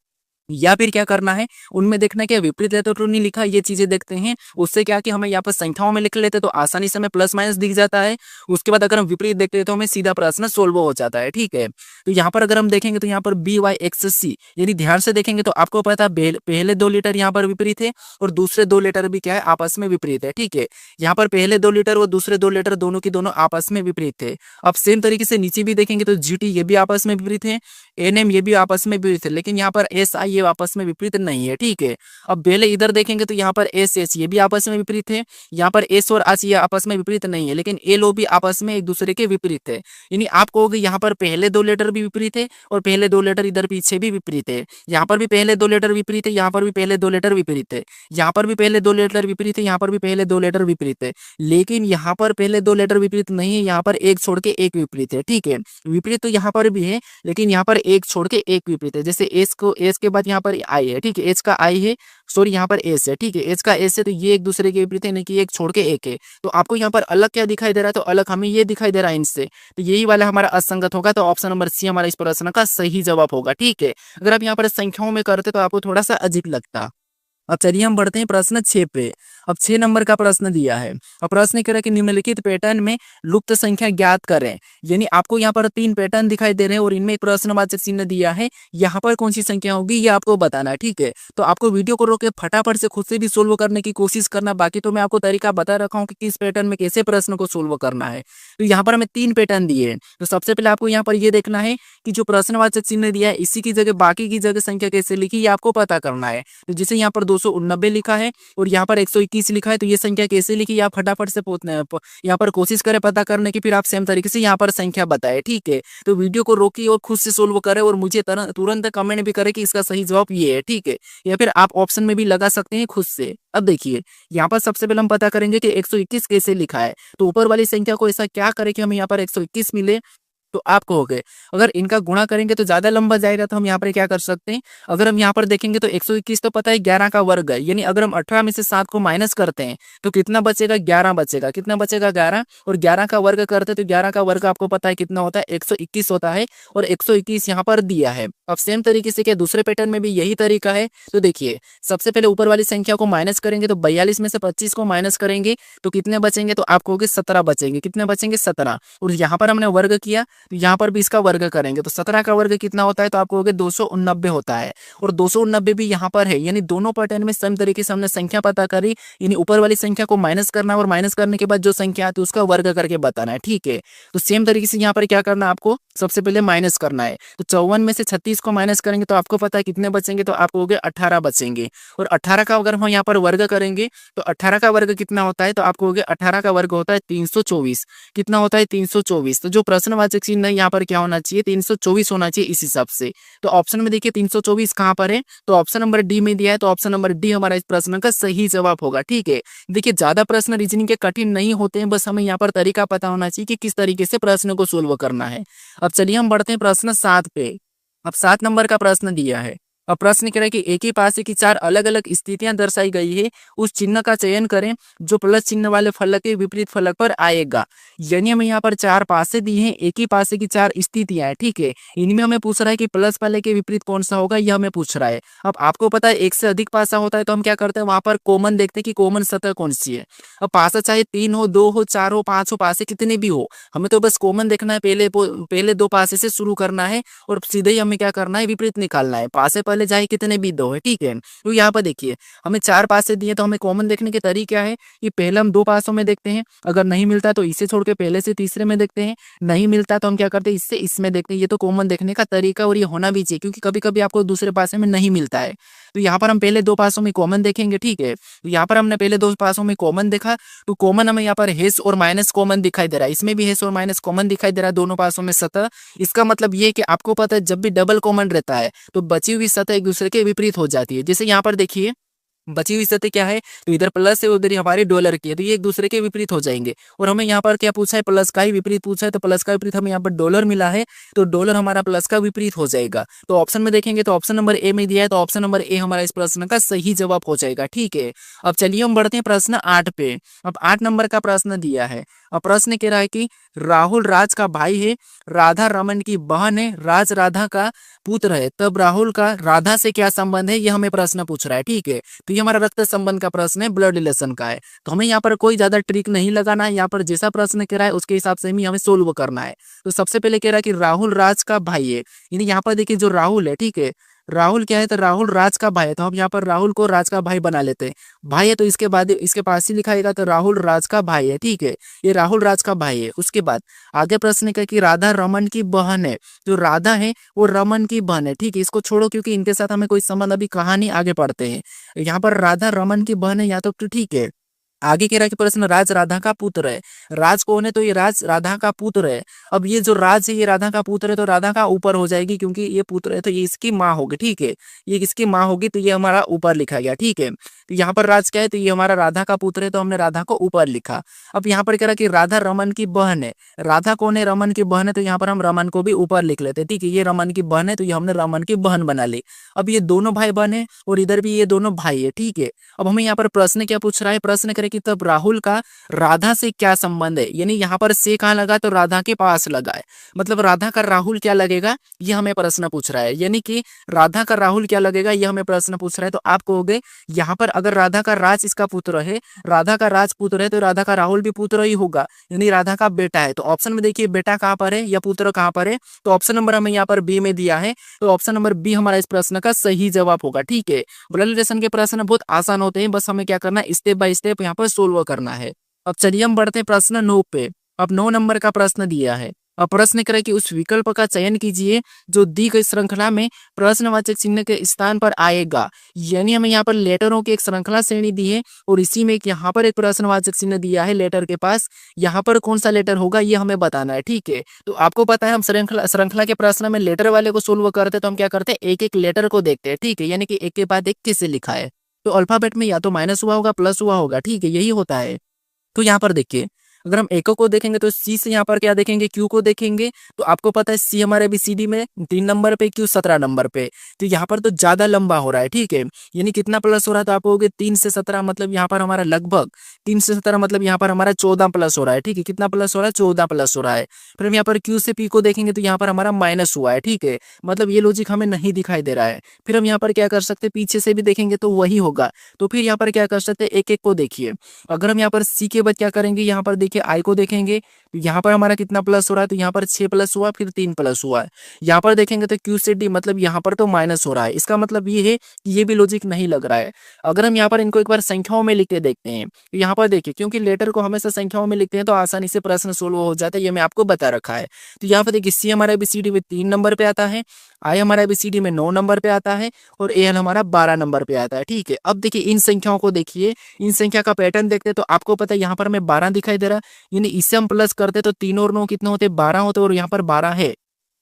या फिर क्या करना है, उनमें देखना क्या विपरीत है तो नहीं लिखा, ये चीजें देखते हैं। उससे क्या कि हमें यहाँ पर संख्याओं में लिख लेते तो आसानी से हमें प्लस माइनस दिख जाता है। उसके बाद अगर हम विपरीत देखते हैं तो हमें सीधा प्रश्न सोल्व हो जाता है। ठीक है, तो यहाँ पर अगर हम देखेंगे तो यहाँ पर BY XC, यानी ध्यान से देखेंगे तो आपको पता है पहले 2 लेटर यहाँ पर विपरीत है और दूसरे 2 लेटर भी क्या है, आपस में विपरीत है। ठीक है, यहाँ पर पहले 2 लेटर और दूसरे 2 लेटर दोनों की दोनों आपस में विपरीत थे। अब सेम तरीके से नीचे भी देखेंगे तो GT ये भी आपस में विपरीत है, NM ये भी आपस में विपरीत है, लेकिन यहाँ पर SI ये आपस में विपरीत नहीं है। ठीक है, अब पहले इधर देखेंगे तो यहाँ पर SS ये भी आपस में विपरीत है, यहाँ पर S और AS ये आपस में विपरीत नहीं है, लेकिन LO भी आपस में एक दूसरे के विपरीत है। यानी आप कहोगे यहाँ पर पहले 2 लेटर भी विपरीत है और पहले 2 लेटर इधर पीछे भी विपरीत है, यहाँ पर भी पहले 2 लेटर विपरीत है, यहाँ पर भी पहले 2 लेटर विपरीत है, यहाँ पर भी पहले 2 लेटर विपरीत है, यहाँ पर भी पहले 2 लेटर विपरीत है, लेकिन यहाँ पर पहले 2 लेटर विपरीत नहीं है, यहाँ पर एक छोड़ के एक विपरीत है। ठीक है, विपरीत तो यहाँ पर भी है, लेकिन यहाँ पर एक छोड़ के एक विपरीत है। जैसे एस के बाद यहाँ पर आई है, ठीक है, एच का आई है, सॉरी यहाँ पर एस है। ठीक है, एच का एस है, तो ये एक दूसरे के विपरीत है, नहीं कि एक छोड़ के एक है। तो आपको यहाँ पर अलग क्या दिखाई दे रहा है, तो अलग हमें ये दिखाई दे रहा है इनसे, तो यही वाला हमारा असंगत होगा। तो ऑप्शन नंबर सी हमारा इस प्रश्न का सही जवाब होगा। ठीक है, अगर आप यहाँ पर संख्याओं में करते तो आपको थोड़ा सा अजीब लगता। अब चलिए हम बढ़ते हैं प्रश्न 6 पे। अब 6 नंबर का प्रश्न दिया है। अब प्रश्न कह रहा है कि निम्नलिखित पैटर्न में लुप्त संख्या ज्ञात करें। यानी आपको यहाँ पर 3 पैटर्न दिखाई दे रहे हैं और इनमें एक प्रश्नवाचक चिन्ह दिया है, यहाँ पर कौन सी संख्या होगी ये आपको बताना है। ठीक है, तो आपको वीडियो को रोक के फटाफट से खुद से भी सोल्व करने की कोशिश करना। बाकी तो मैं आपको तरीका बता रखा हूँ कि किस पैटर्न में कैसे प्रश्न को सोल्व करना है। तो यहाँ पर हमें 3 पैटर्न दिए हैं। तो सबसे पहले आपको यहाँ पर ये देखना है कि जो प्रश्नवाचक चिन्ह दिया है इसी की जगह बाकी की जगह संख्या कैसे लिखी, ये आपको पता करना है। तो जैसे यहाँ पर 289 लिखा है और यहाँ पर 121 लिखा है, तो ये संख्या कैसे लिखी आप फटाफट से यहाँ पर कोशिश करें पता करने की, फिर आप सेम तरीके से यहाँ पर संख्या बताए। ठीक है, तो वीडियो को रोकिए और खुद से सोल्व करें और मुझे तुरंत कमेंट भी करें कि इसका सही जवाब ये है। ठीक है, या फिर आप ऑप्शन में भी लगा सकते हैं खुद से। अब देखिए, यहाँ पर सबसे पहले हम पता करेंगे कि 121 कैसे लिखा है। तो ऊपर वाली संख्या को ऐसा क्या करें कि हमें यहाँ पर 121 मिले। तो आप कहोगे अगर इनका गुणा करेंगे तो ज्यादा लंबा जाएगा, तो हम यहाँ पर क्या कर सकते हैं, अगर हम यहाँ पर देखेंगे तो 121 तो पता है 11 का वर्ग है, यानी अगर हम 18 में से 7 को माइनस करते हैं तो कितना बचेगा, 11 बचेगा। कितना बचेगा, 11, और 11 का वर्ग करते हैं तो 11 का वर्ग आपको पता है कितना होता है, 121 होता है, और 121 यहाँ पर दिया है। अब सेम तरीके से क्या दूसरे पैटर्न में भी यही तरीका है। तो देखिए, सबसे पहले ऊपर वाली संख्या को माइनस करेंगे तो 42 में से 25 को माइनस करेंगे तो कितने बचेंगे, तो आप कहोगे 17 बचेंगे। कितने बचेंगे, 17, और यहाँ पर हमने वर्ग किया तो यहाँ पर भी इसका वर्ग करेंगे तो 17 का वर्ग कितना होता है, तो आपको 289 होता है, और 289 भी यहाँ पर है। यानी दोनों पैटर्न में सेम तरीके से हमने संख्या पता करी, यानी ऊपर वाली संख्या को माइनस करना और माइनस करने के बाद जो संख्या आती है उसका वर्ग करके बताना है। ठीक है, तो सेम तरीके से यहाँ पर क्या करना है, आपको सबसे पहले माइनस करना है। तो 54 में से 36 को माइनस करेंगे तो आपको पता है कितने बचेंगे, तो आपको 18 बचेंगे, और 18 का अगर हम यहाँ पर वर्ग करेंगे तो 18 का वर्ग कितना होता है, तो आपको 18 का वर्ग होता है 324। कितना होता है, 324। तो जो प्रश्नवाचक चिन्ह है यहाँ पर क्या होना चाहिए, 324 होना चाहिए इस हिसाब से। तो ऑप्शन में देखिए 324 कहाँ पर है, तो ऑप्शन नंबर डी में दिया है, तो ऑप्शन नंबर डी हमारा इस प्रश्न का सही जवाब होगा। ठीक है, देखिए ज्यादा प्रश्न रीजनिंग के कठिन नहीं होते हैं, बस हमें यहाँ पर तरीका पता होना चाहिए कि किस तरीके से प्रश्न को सोल्व करना है। अब चलिए हम बढ़ते हैं प्रश्न 7 पे। अब 7 नंबर का प्रश्न दिया है। अब प्रश्न कह रहा है कि एक ही पासे की 4 अलग-अलग स्थितियां दर्शाई गई है, उस चिन्ह का चयन करें जो प्लस चिन्ह वाले फलक के विपरीत फलक पर आएगा। यानी हमें यहाँ पर 4 पासे दी हैं, एक ही पासे की 4 स्थितियां हैं, ठीक है। इनमें हमें पूछ रहा है कि प्लस वाले के विपरीत कौन सा होगा, यह हमें पूछ रहा है। अब आपको पता है एक से अधिक पासा होता है तो हम क्या करते हैं, वहां पर कॉमन देखते हैं कि कॉमन सतह कौन सी है। अब पासा चाहे 3 हो, 2 हो, 4 हो, 5 हो, पासे कितने भी हो, हमें तो बस कॉमन देखना है। पहले 2 पासे से शुरू करना है और सीधे ही हमें क्या करना है, विपरीत निकालना है। पासे पहले चाहे कितने भी 2 है, ठीक है। तो यहाँ पर देखिए हमें 4 पासे दिए तो हमें कॉमन देखने के तरीके क्या है कि पहले हम 2 पासों में देखते हैं, अगर नहीं मिलता है तो इसे छोड़ के पहले से तीसरे में देखते हैं, नहीं मिलता तो हम क्या करते हैं, इससे इसमें देखते हैं। ये तो कॉमन देखने का तरीका और ये होना भी चाहिए, क्योंकि कभी कभी आपको दूसरे पासे में नहीं मिलता है। तो यहाँ पर हम पहले 2 पासों में कॉमन देखेंगे, ठीक है। तो यहाँ पर हमने पहले 2 पासों में कॉमन देखा, तो कॉमन हमें यहाँ पर हेस और माइनस कॉमन दिखाई दे रहा है, इसमें भी हेस और माइनस कॉमन दिखाई दे रहा है दोनों पासों में सतह। इसका मतलब ये कि आपको पता है जब भी डबल कॉमन रहता है तो बची हुई सतह एक दूसरे के विपरीत हो जाती है। जैसे यहाँ पर देखिए बची हुई सतह क्या है, तो इधर प्लस है उधर ही हमारी डॉलर की है, तो ये एक दूसरे के विपरीत हो जाएंगे। और हमें यहाँ पर क्या पूछा है, प्लस का ही विपरीत पूछा है, तो प्लस का विपरीत हमें यहाँ पर डॉलर मिला है, तो डॉलर हमारा प्लस का विपरीत हो जाएगा। तो ऑप्शन में देखेंगे तो ऑप्शन नंबर ए में दिया है, तो ऑप्शन नंबर ए हमारा इस प्रश्न का सही जवाब हो जाएगा, ठीक है। अब चलिए हम बढ़ते हैं प्रश्न 8 पे। अब 8 नंबर का प्रश्न दिया है। अब प्रश्न कह रहा है कि राहुल राज का भाई है, राधा रमन की बहन है, राज राधा का पुत्र है, तब राहुल का राधा से क्या संबंध है, यह हमें प्रश्न पूछ रहा है, ठीक है। तो ये हमारा रक्त संबंध का प्रश्न है, ब्लड रिलेशन का है। तो हमें यहाँ पर कोई ज्यादा ट्रिक नहीं लगाना है, यहाँ पर जैसा प्रश्न कह रहा है उसके हिसाब से ही हमें सोल्व करना है। तो सबसे पहले कह रहा है कि राहुल राज का भाई है, यानी यहाँ पर देखिए जो राहुल है, ठीक है, राहुल क्या है, तो राहुल राज का भाई है, तो हम यहाँ पर राहुल को राज का भाई बना लेते हैं। भाई है तो इसके बाद इसके पास ही लिखाएगा, तो राहुल राज का भाई है, ठीक है। ये राहुल राज का भाई है। उसके बाद आगे प्रश्न का कि राधा रमन की बहन है, जो राधा है वो रमन की बहन है, ठीक है। इसको छोड़ो क्योंकि इनके साथ हमें कोई संबंध, अभी कहानी आगे पढ़ते हैं। यहाँ पर राधा रमन की बहन है या तो ठीक है। आगे कह रहा है कि प्रश्न राज राधा का पुत्र है, राज कौन है, तो ये राज राधा का पुत्र है। अब ये जो राज है ये राधा का पुत्र है, तो राधा का ऊपर हो जाएगी क्योंकि ये पुत्र है, तो ये इसकी माँ होगी, ठीक है। ये किसकी माँ होगी, तो ये हमारा ऊपर लिखा गया, ठीक है। तो यहाँ पर राज क्या है, तो ये हमारा राधा का पुत्र है, तो हमने राधा को ऊपर लिखा। अब यहाँ पर कह रहा है कि राधा रमन की बहन है, राधा कौन है, रमन की बहन है, तो यहाँ पर हम रमन को भी ऊपर लिख लेते हैं, ठीक है। ये रमन की बहन है तो ये हमने रमन की बहन बना ली। अब ये दोनों भाई बहन है और इधर भी ये दोनों भाई है, ठीक है। अब हमें यहाँ पर प्रश्न क्या पूछ रहा है, प्रश्न करे कि तब राहुल का राधा से क्या संबंध है, यानी यहाँ पर से कहाँ लगा, तो राधा के पास लगा है, मतलब राधा का राहुल क्या लगेगा, ये हमें प्रश्न पूछ रहा है। यानी कि राधा का राहुल क्या लगेगा, ये हमें प्रश्न पूछ रहा है। तो आप कहोगे यहाँ पर अगर राधा का राज इसका पुत्र है, राधा का राज पुत्र है, तो राधा का राहुल भी पुत्र ही होगा, यानी राधा का बेटा है। तो ऑप्शन में देखिए बेटा कहाँ पर है या पुत्र कहाँ पर है, तो ऑप्शन नंबर हमें यहाँ पर बी में दिया है, तो ऑप्शन नंबर बी हमारा इस प्रश्न का सही जवाब होगा, ठीक है। ब्लड रिलेशन के प्रश्न बहुत आसान होते हैं, बस हमें क्या करना है, स्टेप बाय स्टेप यहाँ पर सोल्व करना है। अब चलिए हम बढ़ते हैं प्रश्न 9 पे। अब 9 नंबर का प्रश्न दिया है। अब प्रश्न करें कि उस विकल्प का चयन कीजिए जो दी गई श्रृंखला में प्रश्नवाचक चिन्ह के स्थान पर आएगा। यानी हमें यहाँ पर लेटरों की एक श्रृंखला श्रेणी दी है और इसी में यहाँ पर एक प्रश्नवाचक चिन्ह दिया है लेटर के पास, यहाँ पर कौन सा लेटर होगा ये हमें बताना है, ठीक है। तो आपको पता है हम श्रृंखला के प्रश्न में लेटर वाले को सोल्व करते तो हम क्या करते हैं, एक एक लेटर को देखते हैं, ठीक है। यानी कि एक के बाद एक किससे लिखा है, तो अल्फाबेट में या तो माइनस हुआ होगा प्लस हुआ होगा, ठीक है, यही होता है। तो यहाँ पर देखिए अगर हम एको को देखेंगे तो सी से यहाँ पर क्या देखेंगे, क्यू को देखेंगे। तो आपको पता है सी हमारे ABCD में 3 नंबर पे, क्यू 17 नंबर पे, तो यहाँ पर तो ज्यादा लंबा हो रहा है, ठीक है। यानी कितना प्लस हो रहा है, तो आप कहोगे 3 से 17 मतलब यहाँ पर हमारा लगभग 3 से 17 मतलब यहाँ पर हमारा 14 प्लस हो रहा है, ठीक है। कितना प्लस हो रहा है, 14 प्लस हो रहा है। फिर हम यहाँ पर क्यू से पी को देखेंगे तो यहाँ पर हमारा माइनस हुआ है, ठीक है, मतलब ये लॉजिक हमें नहीं दिखाई दे रहा है। फिर हम यहाँ पर क्या कर सकते हैं, पीछे से भी देखेंगे तो वही होगा। तो फिर यहाँ पर क्या कर सकते हैं, एक एक को देखिए। अगर हम यहाँ पर सी के बाद क्या करेंगे, यहाँ पर देखिए आई को देखेंगे, यहाँ पर हमारा कितना प्लस हो रहा है, तो यहाँ पर 6 प्लस हुआ, फिर 3 प्लस हुआ है। यहाँ पर देखेंगे तो क्यू से डी मतलब यहाँ पर तो माइनस हो रहा है, इसका मतलब ये है कि ये भी लॉजिक नहीं लग रहा है। अगर हम यहाँ पर इनको एक बार संख्याओं में लिख के देखते हैं, तो यहाँ पर देखिए क्योंकि लेटर को हमेशा संख्याओं में लिखते हैं तो आसानी से प्रश्न सोल्व हो जाता है, ये मैं आपको बता रखा है। तो यहाँ पर देखिए सी हमारा ABCD में 3 नंबर पे आता है, आई हमारा ABCD में 9 नंबर पे आता है और एन हमारा 12 नंबर पे आता है, ठीक है। अब देखिए इन संख्याओं को देखिए, इन संख्या का पैटर्न देखते हैं तो आपको पता है यहाँ पर हमें 12 दिखाई दे रहा है, यानी इससे हम प्लस करते तो 3 और 9 कितने होते, 12 होते और यहाँ पर 12 है।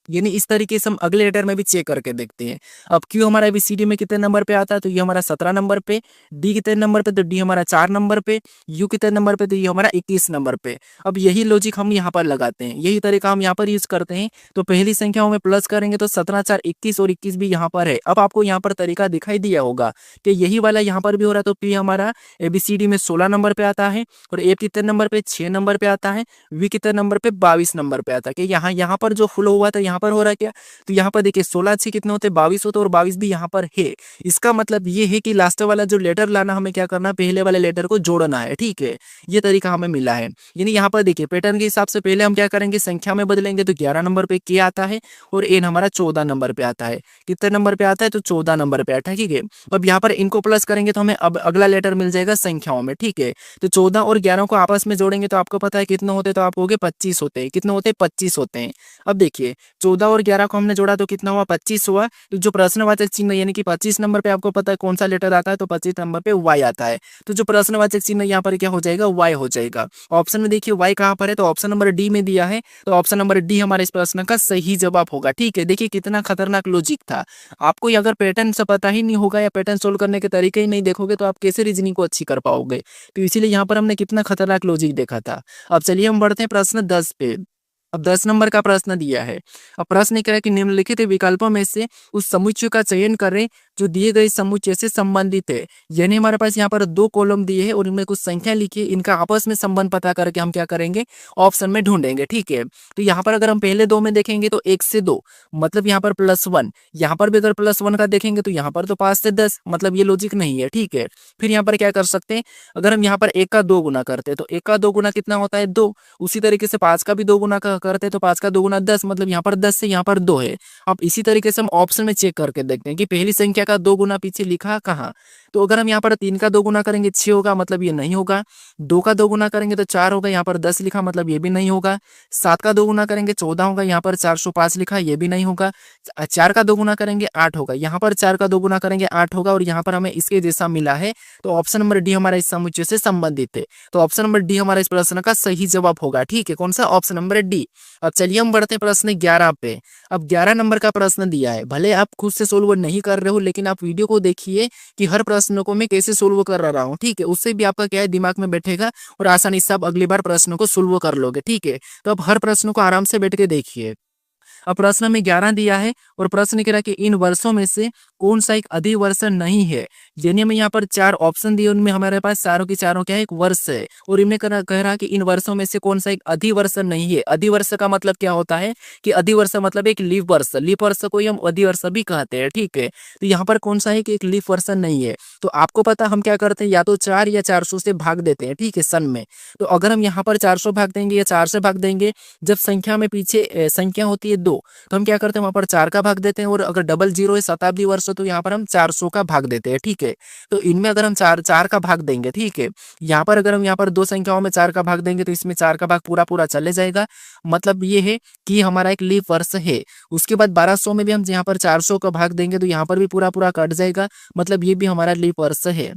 यानी इस तरीके से हम अगले लेटर में भी चेक करके देखते हैं। अब क्यू हमारा एबीसीडी में कितने नंबर पे आता है, तो ये हमारा 17 नंबर पे। डी कितने नंबर पे, तो डी हमारा 4 नंबर पे। यू कितने नंबर पे, तो ये हमारा 21 नंबर पे। अब यही लॉजिक हम यहाँ पर लगाते हैं, यही तरीका हम यहाँ पर यूज करते हैं। तो पहली संख्याओं में प्लस करेंगे तो 17 4 21 और 21 भी यहाँ पर है। अब आपको यहाँ पर तरीका दिखाई दिया होगा कि यही वाला यहाँ पर भी हो रहा है। तो पी हमारा एबीसीडी में 16 नंबर पे आता है और ए कितने नंबर पे 6 नंबर पे आता है। वी कितने नंबर पे 22 नंबर पे आता है। कि यहाँ पर जो फ्लो हुआ था यहाँ पर हो रहा है क्या, तो यहाँ पर देखिए 16 अच्छे कितने होते हैं, 22 होते हैं और 22 भी यहाँ पर है। इसका मतलब ये है कि लास्ट वाला जो लेटर लाना, हमें क्या करना है, पहले वाले लेटर को जोड़ना है। ठीक है, ये तरीका हमें मिला है। यानी यहाँ पर देखिए पैटर्न के हिसाब से पहले हम क्या करेंगे, संख्या में बदलेंगे तो 11 नंबर पे के आता है और एन हमारा 14 नंबर पे आता है। कितने नंबर पे आता है, तो 14 नंबर पे आता है। ठीक है, अब यहाँ पर इनको प्लस करेंगे तो हमें अब अगला लेटर मिल जाएगा संख्याओं में। ठीक है, तो 14 और 11 को आपस में जोड़ेंगे तो आपको पता है कितने होते हैं, तो आप कहोगे 25 होते हैं। कितने होते हैं, 25 होते हैं। अब देखिए 14 और 11 को हमने जोड़ा तो कितना हुआ, 25 हुआ। तो जो प्रश्नवाचक चिन्ह यानी कि 25 नंबर पे आपको पता है कौन सा लेटर आता है, तो 25 नंबर पे वाई आता है। तो जो प्रश्नवाचक चिन्ह यहाँ पर क्या हो जाएगा, वाई हो जाएगा। ऑप्शन में देखिए वाई कहाँ पर है, तो ऑप्शन नंबर डी में दिया है। तो ऑप्शन नंबर डी हमारे इस प्रश्न का सही जवाब होगा। ठीक है, देखिए कितना खतरनाक लॉजिक था। आपको ये अगर पैटर्न से पता ही नहीं होगा या पैटर्न सोल्व करने के तरीके ही नहीं देखोगे तो आप कैसे रीजनिंग को अच्छी कर पाओगे। तो इसीलिए यहाँ पर हमने कितना खतरनाक लॉजिक देखा था। अब चलिए हम बढ़ते हैं प्रश्न 10 पे। अब 10 नंबर का प्रश्न दिया है। अब प्रश्न कह रहा है कि निम्नलिखित विकल्पों में से उस समुच्चय का चयन करें जो दिए गए समुच्चय से संबंधित है। यानी हमारे पास यहाँ पर 2 कॉलम दिए हैं और इनमें कुछ संख्या लिखी है, इनका आपस में संबंध पता करके हम क्या करेंगे, ऑप्शन में ढूंढेंगे। ठीक है, तो यहाँ पर अगर हम पहले 2 में देखेंगे तो 1 से 2 मतलब यहाँ पर +1। यहाँ पर भी अगर +1 का देखेंगे तो यहाँ पर तो 5 से 10 मतलब ये लॉजिक नहीं है। ठीक है, फिर यहाँ पर क्या कर सकते हैं, अगर हम यहाँ पर 1 का 2 गुना करते हैं तो 1 का 2 गुना कितना होता है, 2। उसी तरीके से 5 का भी 2 गुना करते हैं तो 5 का 2 गुना 10 मतलब यहाँ पर 10 से यहाँ पर 2 है। अब इसी तरीके से हम ऑप्शन में चेक करके देखते हैं कि पहली संख्या का 2 गुना पीछे लिखा कहाँ। तो अगर हम यहाँ पर 3 का 2 गुना करेंगे 6 होगा मतलब ये नहीं होगा। 2 का 2 गुना करेंगे तो 4 होगा, यहाँ पर 10 लिखा मतलब ये भी नहीं होगा। 7 का 2 गुना करेंगे 14 होगा, यहाँ पर 405 लिखा ये भी नहीं होगा। 4 का 2 गुना करेंगे 8 होगा, यहाँ पर 4 का 2 गुना करेंगे 8 होगा और यहाँ पर हमें इसके जैसा मिला है। तो ऑप्शन नंबर डी हमारा इस समुच्चय से संबंधित है। तो ऑप्शन नंबर डी हमारा इस प्रश्न का सही जवाब होगा। ठीक है, कौन सा, ऑप्शन नंबर डी। अब चलिए हम बढ़ते हैं प्रश्न 11 पे। अब 11 नंबर का प्रश्न दिया है, भले आप खुद से सोल्व नहीं कर रहे हो लेकिन आप वीडियो को देखिए कि हर प्रश्न को मैं कैसे सोल्व कर रहा हूँ। ठीक है, उससे भी आपका क्या है, दिमाग में बैठेगा और आसानी से आप अगली बार प्रश्नों को सोल्व कर लोगे। ठीक है, तो अब हर प्रश्न को आराम से बैठ के देखिए। अब प्रश्न में 11 दिया है और प्रश्न कह रहा है कि इन वर्षों में से कौन सा एक अधिवर्ष नहीं है। यानी हमें यहाँ पर 4 ऑप्शन दिए, उनमें हमारे पास चारों की चारों क्या है, एक वर्ष है। और इनमें कह रहा है कि इन वर्षों में से कौन सा एक अधिवर्ष नहीं है। अधिवर्ष का मतलब क्या होता है कि अधिवर्ष मतलब एक लीप वर्ष, लीप वर्ष को ही हम अधिवर्ष भी कहते हैं। ठीक है, तो यहाँ पर कौन सा है कि एक लीप वर्ष नहीं है। तो आपको पता हम क्या करते हैं, या तो 4 या 400 से भाग देते हैं। ठीक है, सन में। तो अगर हम यहाँ पर 400 भाग देंगे या 4 से भाग देंगे, जब संख्या में पीछे संख्या होती है 2 तो हम क्या करते हैं, वहां पर 4 का भाग देते हैं। और अगर डबल 0 है, शताब्दी वर्ष, तो यहाँ पर हम 400 का भाग देते हैं। ठीक है, तो इनमें अगर हम 4 का भाग देंगे, ठीक है, यहाँ पर अगर हम यहाँ पर 2 संख्याओं में 4 का भाग देंगे तो इसमें 4 का भाग पूरा पूरा चले जाएगा। मतलब ये है कि हमारा एक लीप वर्ष है। उसके बाद 1200 में भी हम यहाँ पर 400 का भाग देंगे तो यहाँ पर भी पूरा पूरा कट जाएगा, मतलब ये भी हमारा लीप वर्ष है।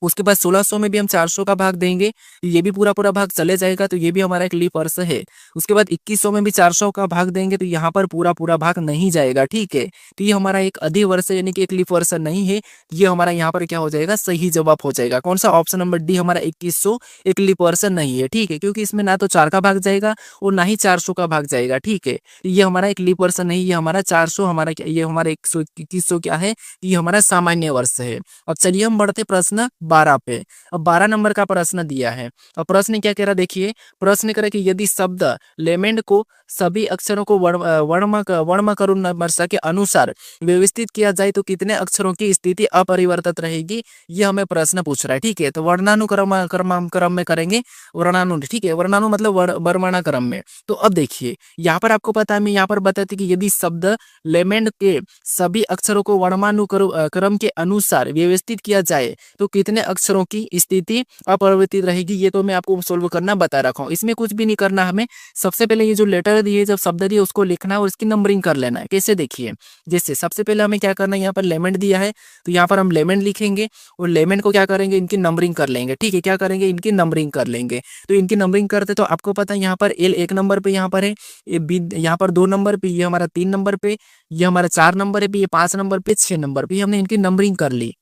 उसके बाद 1600 में भी हम 400 का भाग देंगे, ये भी पूरा पूरा भाग चले जाएगा, तो ये भी हमारा एक लीप वर्ष है। उसके बाद 2100 में भी 400 का भाग देंगे तो यहाँ पर पूरा पूरा भाग नहीं जाएगा। ठीक है, तो ये हमारा एक अधिवर्ष यानी कि एक लीप वर्ष नहीं है। ये हमारा यहाँ पर क्या हो जाएगा, सही जवाब हो जाएगा। कौन सा, ऑप्शन नंबर डी हमारा 2100 एक लीप वर्ष नहीं है। ठीक है, क्योंकि इसमें ना तो 4 का भाग जाएगा और ना ही 400 का भाग जाएगा। ठीक है, तो ये हमारा एक लीप वर्ष नहीं, ये हमारा 400 हमारा ये हमारा 2100 क्या है, ये हमारा सामान्य वर्ष है। अब चलिए हम बढ़ते प्रश्न 12 पे। अब 12 नंबर का प्रश्न दिया है। अब प्रश्न क्या कह रहा है, देखिए प्रश्न कह रहा है कि यदि शब्द लेमेंड को सभी अक्षरों को वर्णमाला के अनुसार व्यवस्थित किया जाए तो कितने अक्षरों की स्थिति अपरिवर्तित रहेगी, ये हमें प्रश्न पूछ रहा है। ठीक है, तो वर्णानुक्रम क्रम में करेंगे, वर्णानु, ठीक है, वर्णानु मतलब वर्णमाला में। तो अब देखिए यहाँ पर आपको पता है, मैं यहाँ पर बताती कि यदि शब्द लेमेंड के सभी अक्षरों को वर्णानुक्रम के अनुसार व्यवस्थित किया जाए तो कितने कितने अक्षरों की स्थिति अपरिवर्तित रहेगी, ये तो मैं आपको सोल्व करना बता रखा हूँ। इसमें कुछ भी नहीं करना हमें, सबसे पहले ये जो लेटर दिए, जब शब्द दिए उसको लिखना है और इसकी नंबरिंग कर लेना है। कैसे देखिए, जैसे सबसे पहले हमें क्या करना है, यहाँ पर लेमेंट दिया है तो यहाँ पर हम लेमेंट लिखेंगे और लेमेंट को क्या करेंगे, इनकी नंबरिंग कर लेंगे। ठीक है, क्या करेंगे, इनकी नंबरिंग कर लेंगे। तो इनकी नंबरिंग करते तो आपको पता है यहाँ पर एल 1 नंबर पे यहाँ पर है, ये बी यहाँ पर 2 नंबर पे, ये हमारा 3 नंबर पे, ये हमारा 4 नंबर पे, ये 5 नंबर पे, 6 नंबर पे, हमने इनकी नंबरिंग कर ली।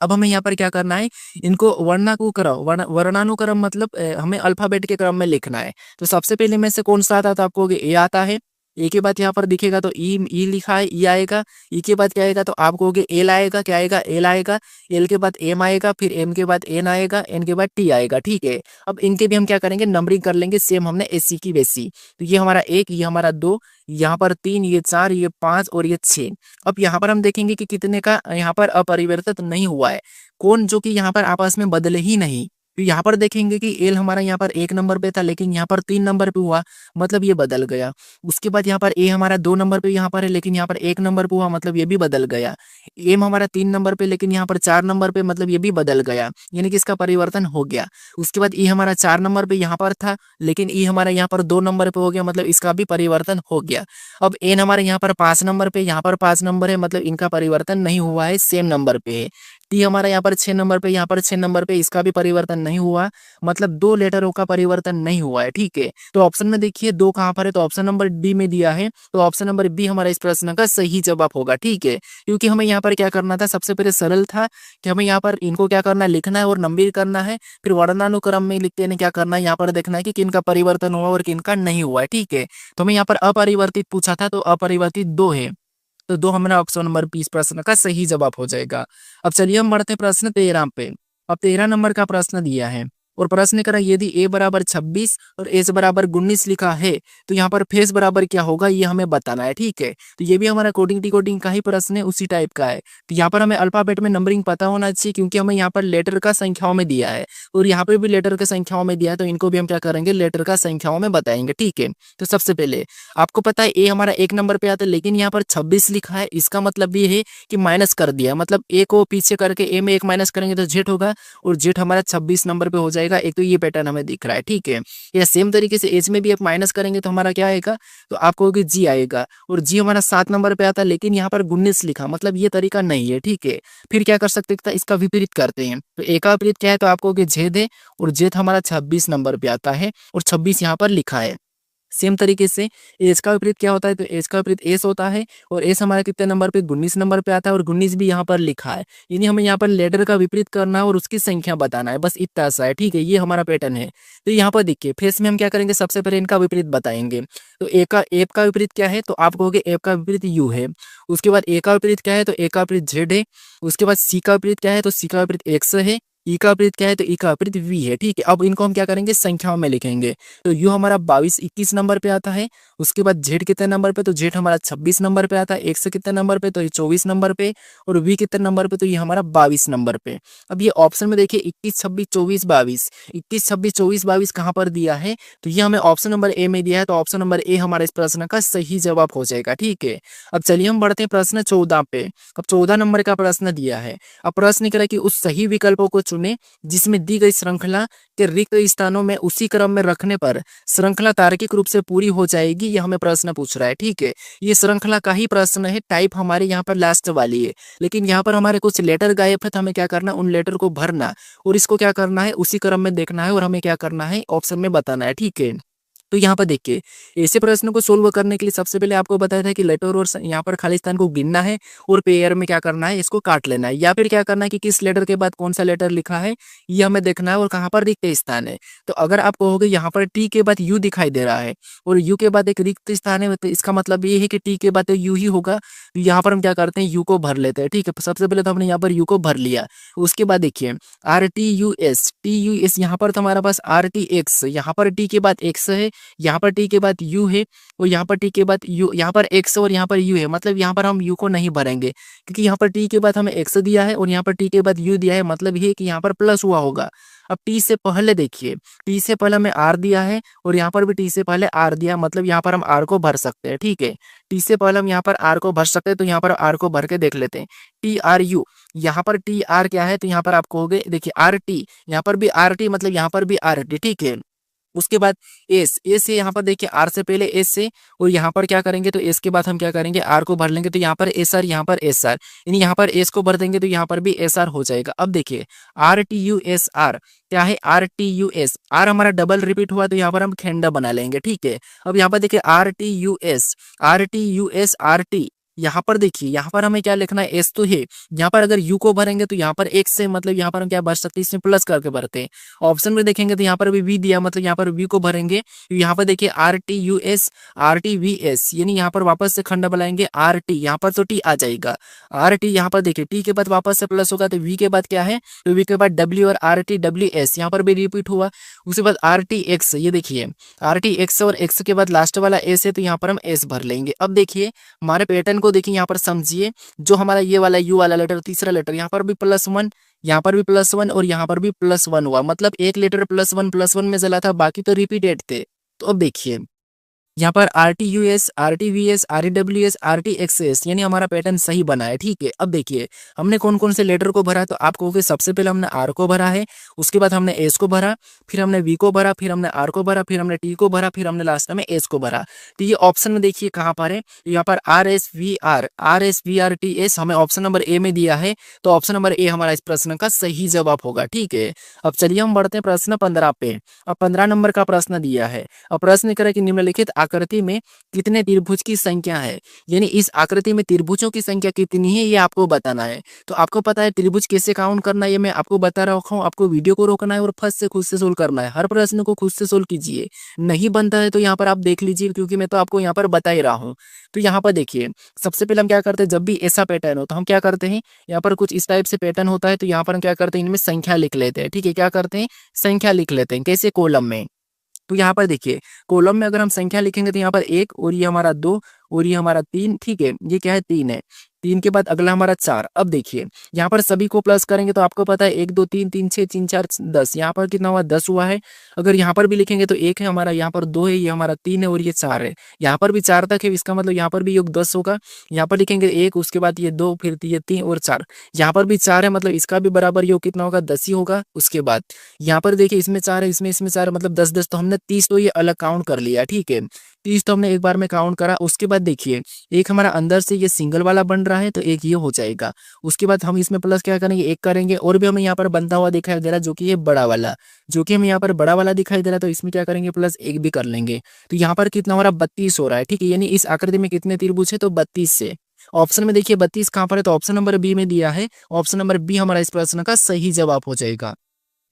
अब हमें यहाँ पर क्या करना है, इनको वर्णानुक्रम मतलब हमें अल्फाबेट के क्रम में लिखना है। तो सबसे पहले में से कौन सा आता है, तो आपको ए आता है। ए के बाद यहाँ पर दिखेगा तो ई लिखा है, ई आएगा। ई के बाद क्या आएगा, तो आप कहोगे एल आएगा, क्या आएगा, एल आएगा। एल के बाद एम आएगा, फिर एम के बाद एन आएगा, एन के बाद टी आएगा। ठीक है, अब इनके भी हम क्या करेंगे, नंबरिंग कर लेंगे सेम हमने एस सी की वैसी। तो ये हमारा 1, ये हमारा 2, यहाँ पर 3, ये 4, ये 5 और ये 6। अब यहाँ पर हम देखेंगे कि कितने का यहाँ पर अपरिवर्तित नहीं हुआ है, कौन, जो कि यहाँ पर आपस में बदले ही नहीं। तो यहाँ पर देखेंगे कि एल हमारा यहाँ पर 1 नंबर पे था, लेकिन यहाँ पर 3 नंबर पे हुआ, मतलब ये बदल गया। उसके बाद यहाँ पर ए हमारा 2 नंबर पे यहाँ पर है, लेकिन यहाँ पर 1 नंबर पे हुआ, मतलब ये भी बदल गया। एम हमारा 3 नंबर पे, लेकिन यहाँ पर 4 नंबर पे, मतलब ये भी बदल गया, यानी कि इसका परिवर्तन हो गया। उसके बाद ई हमारा 4 नंबर पे यहाँ पर था, लेकिन ई हमारा यहाँ पर 2 नंबर पे हो गया, मतलब इसका भी परिवर्तन हो गया। अब एन हमारे यहाँ पर 5 नंबर पे, यहाँ पर 5 नंबर है, मतलब इनका परिवर्तन नहीं हुआ है, सेम नंबर पे है। टी हमारा यहाँ पर 6 नंबर पे, यहाँ पर 6 नंबर पे, इसका भी परिवर्तन नहीं हुआ, मतलब 2 लेटरों का परिवर्तन नहीं हुआ है। ठीक है, तो ऑप्शन में देखिए 2 कहाँ पर है, तो ऑप्शन नंबर डी में दिया है, तो ऑप्शन नंबर बी हमारा इस प्रश्न का सही जवाब होगा। ठीक है, क्योंकि हमें यहाँ पर क्या करना था, सबसे पहले सरल था कि हमें यहाँ पर इनको क्या करना है, लिखना है और नंबर करना है, फिर वर्णानुक्रम में लिखते हैं क्या करना है, यहाँ पर देखना है कि किनका परिवर्तन हुआ और किनका नहीं हुआ है। ठीक है, तो हमें यहाँ पर अपरिवर्तित पूछा था, तो अपरिवर्तित 2 है, तो 2 हमारा ऑप्शन नंबर 20 प्रश्न का सही जवाब हो जाएगा। अब चलिए हम बढ़ते हैं प्रश्न 13 पे। अब 13 नंबर का प्रश्न दिया है और प्रश्न करा, यदि a बराबर 26 और s बराबर 19 लिखा है तो यहाँ पर फेस बराबर क्या होगा, ये हमें बताना है। ठीक है, तो ये भी हमारा कोडिंग डिकोडिंग का ही प्रश्न है, उसी टाइप का है। तो यहाँ पर हमें अल्फाबेट में नंबरिंग पता होना चाहिए, क्योंकि हमें यहाँ पर लेटर का संख्याओं में दिया है और यहाँ पर भी लेटर के संख्याओं में दिया है, तो इनको भी हम क्या करेंगे, लेटर का संख्याओं में बताएंगे। ठीक है, तो सबसे पहले आपको पता है ए हमारा 1 नंबर पे आता है, लेकिन यहाँ पर 26 लिखा है, इसका मतलब ये है कि माइनस कर दिया, मतलब ए को पीछे करके ए में 1 माइनस करेंगे तो जेड होगा और जेड हमारा 26 नंबर पे हो जाएगा। एक तो ये पैटर्न हमें दिख रहा है। ठीक है, या सेम तरीके से एच में भी आप माइनस करेंगे तो हमारा क्या आएगा, तो आपको जी आएगा और जी हमारा 7 नंबर पे आता है, लेकिन यहाँ पर 19 लिखा, मतलब ये तरीका नहीं है। ठीक है, फिर क्या कर सकते हैं, इसका विपरीत करते हैं। तो ए का विपरीत क्या है, तो आपको जेड है और जेड हमारा 26 नंबर पे आता है और 26 यहाँ पर लिखा है। सेम तरीके से एज का विपरीत क्या होता है, तो एज का विपरीत एस होता है और एस हमारा कितने नंबर पे, 19 नंबर पे आता है और 19 भी यहाँ पर लिखा है, यानी हमें यहाँ पर लेटर का विपरीत करना है और उसकी संख्या बताना है, बस इतना सा है। ठीक है, ये हमारा पैटर्न है। तो यहाँ पर देखिए फेस में हम क्या करेंगे, सबसे पहले इनका विपरीत बताएंगे। तो एप का विपरीत क्या है, तो आप कहोगे एप का विपरीत यू है। उसके बाद ए का विपरीत क्या है, तो ए का विपरीत जेड है। उसके बाद सी का विपरीत क्या है, तो सी का विपरीत एक्स है। ई का विपरीत क्या है, तो ई का विपरीत वी है। ठीक है, अब इनको हम क्या करेंगे, संख्याओं में लिखेंगे। तो यू हमारा 22-21 नंबर पे आता है। उसके बाद जेड कितने नंबर पे, तो जेड हमारा 26 नंबर पे आता है। एक्स कितने नंबर पे, तो ये 24 नंबर पे और वी कितने नंबर पे, तो ये हमारा 22 नंबर पे। अब ये ऑप्शन में देखिए 21, 26, 24, 22, 21, 26, 24, 22 कहाँ पर दिया है, तो ये हमें ऑप्शन नंबर ए में दिया है, तो ऑप्शन नंबर ए हमारे इस प्रश्न का सही जवाब हो जाएगा। ठीक है, अब चलिए हम बढ़ते हैं प्रश्न 14 पे। अब 14 नंबर का प्रश्न दिया है। अब प्रश्न करें कि उस सही विकल्पों को चुने जिसमें दी गई श्रृंखला के रिक्त स्थानों में उसी क्रम में रखने पर श्रृंखला तार्किक रूप से पूरी हो जाएगी, ये हमें प्रश्न पूछ रहा है। ठीक है, ये श्रृंखला का ही प्रश्न है, टाइप हमारे यहाँ पर लास्ट वाली है, लेकिन यहाँ पर हमारे कुछ लेटर गायब है, तो हमें क्या करना है, उन लेटर को भरना और इसको क्या करना है, उसी क्रम में देखना है और हमें क्या करना है, ऑप्शन में बताना है। ठीक है, तो यहाँ पर देखिए ऐसे प्रश्न को सोल्व करने के लिए सबसे पहले आपको बताया था कि लेटर और यहाँ पर खाली स्थान को गिनना है और पेयर में क्या करना है, इसको काट लेना है, या फिर क्या करना है कि किस लेटर के बाद कौन सा लेटर लिखा है ये हमें देखना है और कहाँ पर रिक्त स्थान है। तो अगर आप कहोगे यहाँ पर टी के बाद यू दिखाई दे रहा है और यू के बाद एक रिक्त स्थान है, तो इसका मतलब ये है कि टी के बाद यू ही होगा। तो यहाँ पर हम क्या करते हैं, यू को भर लेते हैं। ठीक है, सबसे पहले तो हमने यहाँ पर यू को भर लिया। उसके बाद देखिए RTUS TUS, यहाँ पर तो हमारे पास RTX, यहाँ पर टी के बाद एक्स है यहाँ पर टी के बाद यू है और यहाँ पर टी के बाद यू, यहाँ पर एक्स और यहाँ पर यू है, मतलब यहाँ पर हम यू को नहीं भरेंगे क्योंकि यहाँ पर टी के बाद हमें एक्स दिया है और यहाँ पर टी के बाद यू दिया है, मतलब ये कि यहाँ पर प्लस हुआ होगा। अब टी से पहले देखिए, टी से पहले हमें आर दिया है और यहाँ पर भी टी से पहले आर दिया, मतलब यहाँ पर हम आर को भर सकते हैं। ठीक है, टी से पहले हम यहाँ पर आर को भर सकते हैं, तो यहाँ पर आर को भर के देख लेते हैं। टी आर यू, यहाँ पर टी आर क्या है, तो यहाँ पर आप कहोगे देखिए आर टी, यहाँ पर भी आर टी, मतलब यहाँ पर भी आर टी। ठीक है, उसके बाद एस, एस से यहाँ पर देखिए आर से पहले एस से, और यहाँ पर क्या करेंगे तो एस के बाद हम क्या करेंगे आर को भर लेंगे, तो यहाँ पर एस आर, यहाँ पर एस आर, यानी यहाँ पर एस को भर देंगे तो यहाँ पर भी एस आर हो जाएगा। अब देखिए R T U S R क्या है, R T U S, R हमारा डबल रिपीट हुआ तो यहाँ पर हम खेंडा बना लेंगे। ठीक है, अब यहाँ पर देखिए R T U S, are T U S R T, यहाँ पर देखिए यहाँ पर हमें क्या लिखना है, एस तो है, यहाँ पर अगर यू को भरेंगे तो यहाँ पर एक से, मतलब यहाँ पर हम क्या भर सकते हैं, इसमें प्लस करके भरते हैं। ऑप्शन में देखेंगे तो यहाँ पर भी वी दिया, मतलब यहाँ पर वी को भरेंगे, यहाँ पर देखिए R T U S R T V S, यानी यहाँ पर वापस से खंडा बनाएंगे आर टी, यहाँ पर तो टी आ जाएगा आर टी, यहाँ पर देखिए टी के बाद वापस से प्लस होगा तो वी के बाद क्या है, तो वी के बाद डब्ल्यू और आर टी डब्ल्यू एस, यहाँ पर भी रिपीट हुआ। उसके बाद आर टी एक्स, ये देखिए आर टी एक्स और एक्स के बाद लास्ट वाला एस है तो यहाँ पर हम एस भर लेंगे। अब देखिए हमारे पैटर्न को देखिए, यहाँ पर समझिए, जो हमारा ये वाला यू वाला लेटर, तीसरा लेटर, यहाँ पर भी +1, यहाँ पर भी +1 और यहाँ पर भी +1 हुआ, मतलब एक लेटर +1 में चला था, बाकी तो रिपीटेड थे। तो अब देखिए यहाँ पर are T U S R T V S R T W S R T x S, यानी हमारा पैटर्न सही बना है। ठीक है, अब देखिए हमने कौन कौन से लेटर को भरा, तो आप कहोगे सबसे पहले हमने आर को भरा है, उसके बाद हमने एस को भरा, फिर हमने वी को भरा, फिर हमने आर को भरा, फिर हमने टी को भरा, फिर हमने लास्ट में एस को भरा। तो ये ऑप्शन में देखिए कहाँ पर है, यहाँ पर R S V R T S हमें ऑप्शन नंबर ए में दिया है, तो ऑप्शन नंबर ए हमारा इस प्रश्न का सही जवाब होगा। ठीक है, अब चलिए हम बढ़ते हैं प्रश्न 15 पे। अब 15 नंबर का प्रश्न दिया है। अब प्रश्न करें कि निम्नलिखित आकृति में कितने त्रिभुज की संख्या है, यानी इस आकृति में त्रिभुजों की संख्या कितनी है ये आपको बताना है। तो आपको पता है त्रिभुज कैसे काउंट करना है, ये मैं आपको बता रखा हूँ। आपको वीडियो को रोकना है और फर्स्ट से खुद से सोल्व करना है, हर प्रश्न को खुद से सोल्व कीजिए। नहीं बनता है तो यहाँ पर आप देख लीजिए, क्योंकि मैं तो आपको यहाँ पर बता ही रहा हूँ। तो यहाँ पर देखिए सबसे पहले हम क्या करते हैं, जब भी ऐसा पैटर्न हो तो हम क्या करते हैं, यहाँ पर कुछ इस टाइप से पैटर्न होता है तो यहाँ पर हम क्या करते हैं, इनमें संख्या लिख लेते हैं। ठीक है, क्या करते हैं, संख्या लिख लेते हैं, कैसे, कॉलम में। तो यहाँ पर देखिए कॉलम में अगर हम संख्या लिखेंगे तो यहाँ पर 1 और ये हमारा 2 और ये हमारा 3। ठीक है, ये क्या है, 3 है, 3 के बाद अगला हमारा 4। अब देखिए यहाँ पर सभी को प्लस करेंगे तो आपको पता है 1 2 3 3 6 3 4 10, यहाँ पर कितना हुआ, 10 हुआ है। अगर यहाँ पर भी लिखेंगे तो 1 है हमारा, यहाँ पर 2 है, ये हमारा 3 है और ये 4 है, यहाँ पर भी 4 तक है, इसका मतलब यहाँ पर भी योग 10 होगा। यहाँ पर लिखेंगे 1, उसके बाद ये 2, फिर ये 3 और 4, यहाँ पर भी 4 है, मतलब इसका भी बराबर योग कितना होगा, 10 ही होगा। उसके बाद यहाँ पर देखिए इसमें 4 है, इसमें 4 है, मतलब 10 10, तो हमने 30 तो ये अलग काउंट कर लिया। ठीक है, 30 तो हमने एक बार में काउंट करा। उसके बाद देखिए एक हमारा अंदर से ये सिंगल वाला बन रहा है तो एक ये हो जाएगा। उसके बाद हम इसमें प्लस क्या करेंगे, 1 करेंगे, और भी हमें यहाँ पर बनता हुआ दिखाई दे रहा है जो कि ये बड़ा वाला, जो कि हमें यहाँ पर बड़ा वाला दिखाई दे रहा है, तो इसमें क्या करेंगे, +1 भी कर लेंगे। तो यहाँ पर कितना हमारा 32 हो रहा है। ठीक है, यानी इस आकृति में कितने त्रिभुज है, तो 32 से। ऑप्शन में देखिए 32 कहाँ पर है, तो ऑप्शन नंबर बी में दिया है, ऑप्शन नंबर बी हमारा इस प्रश्न का सही जवाब हो जाएगा।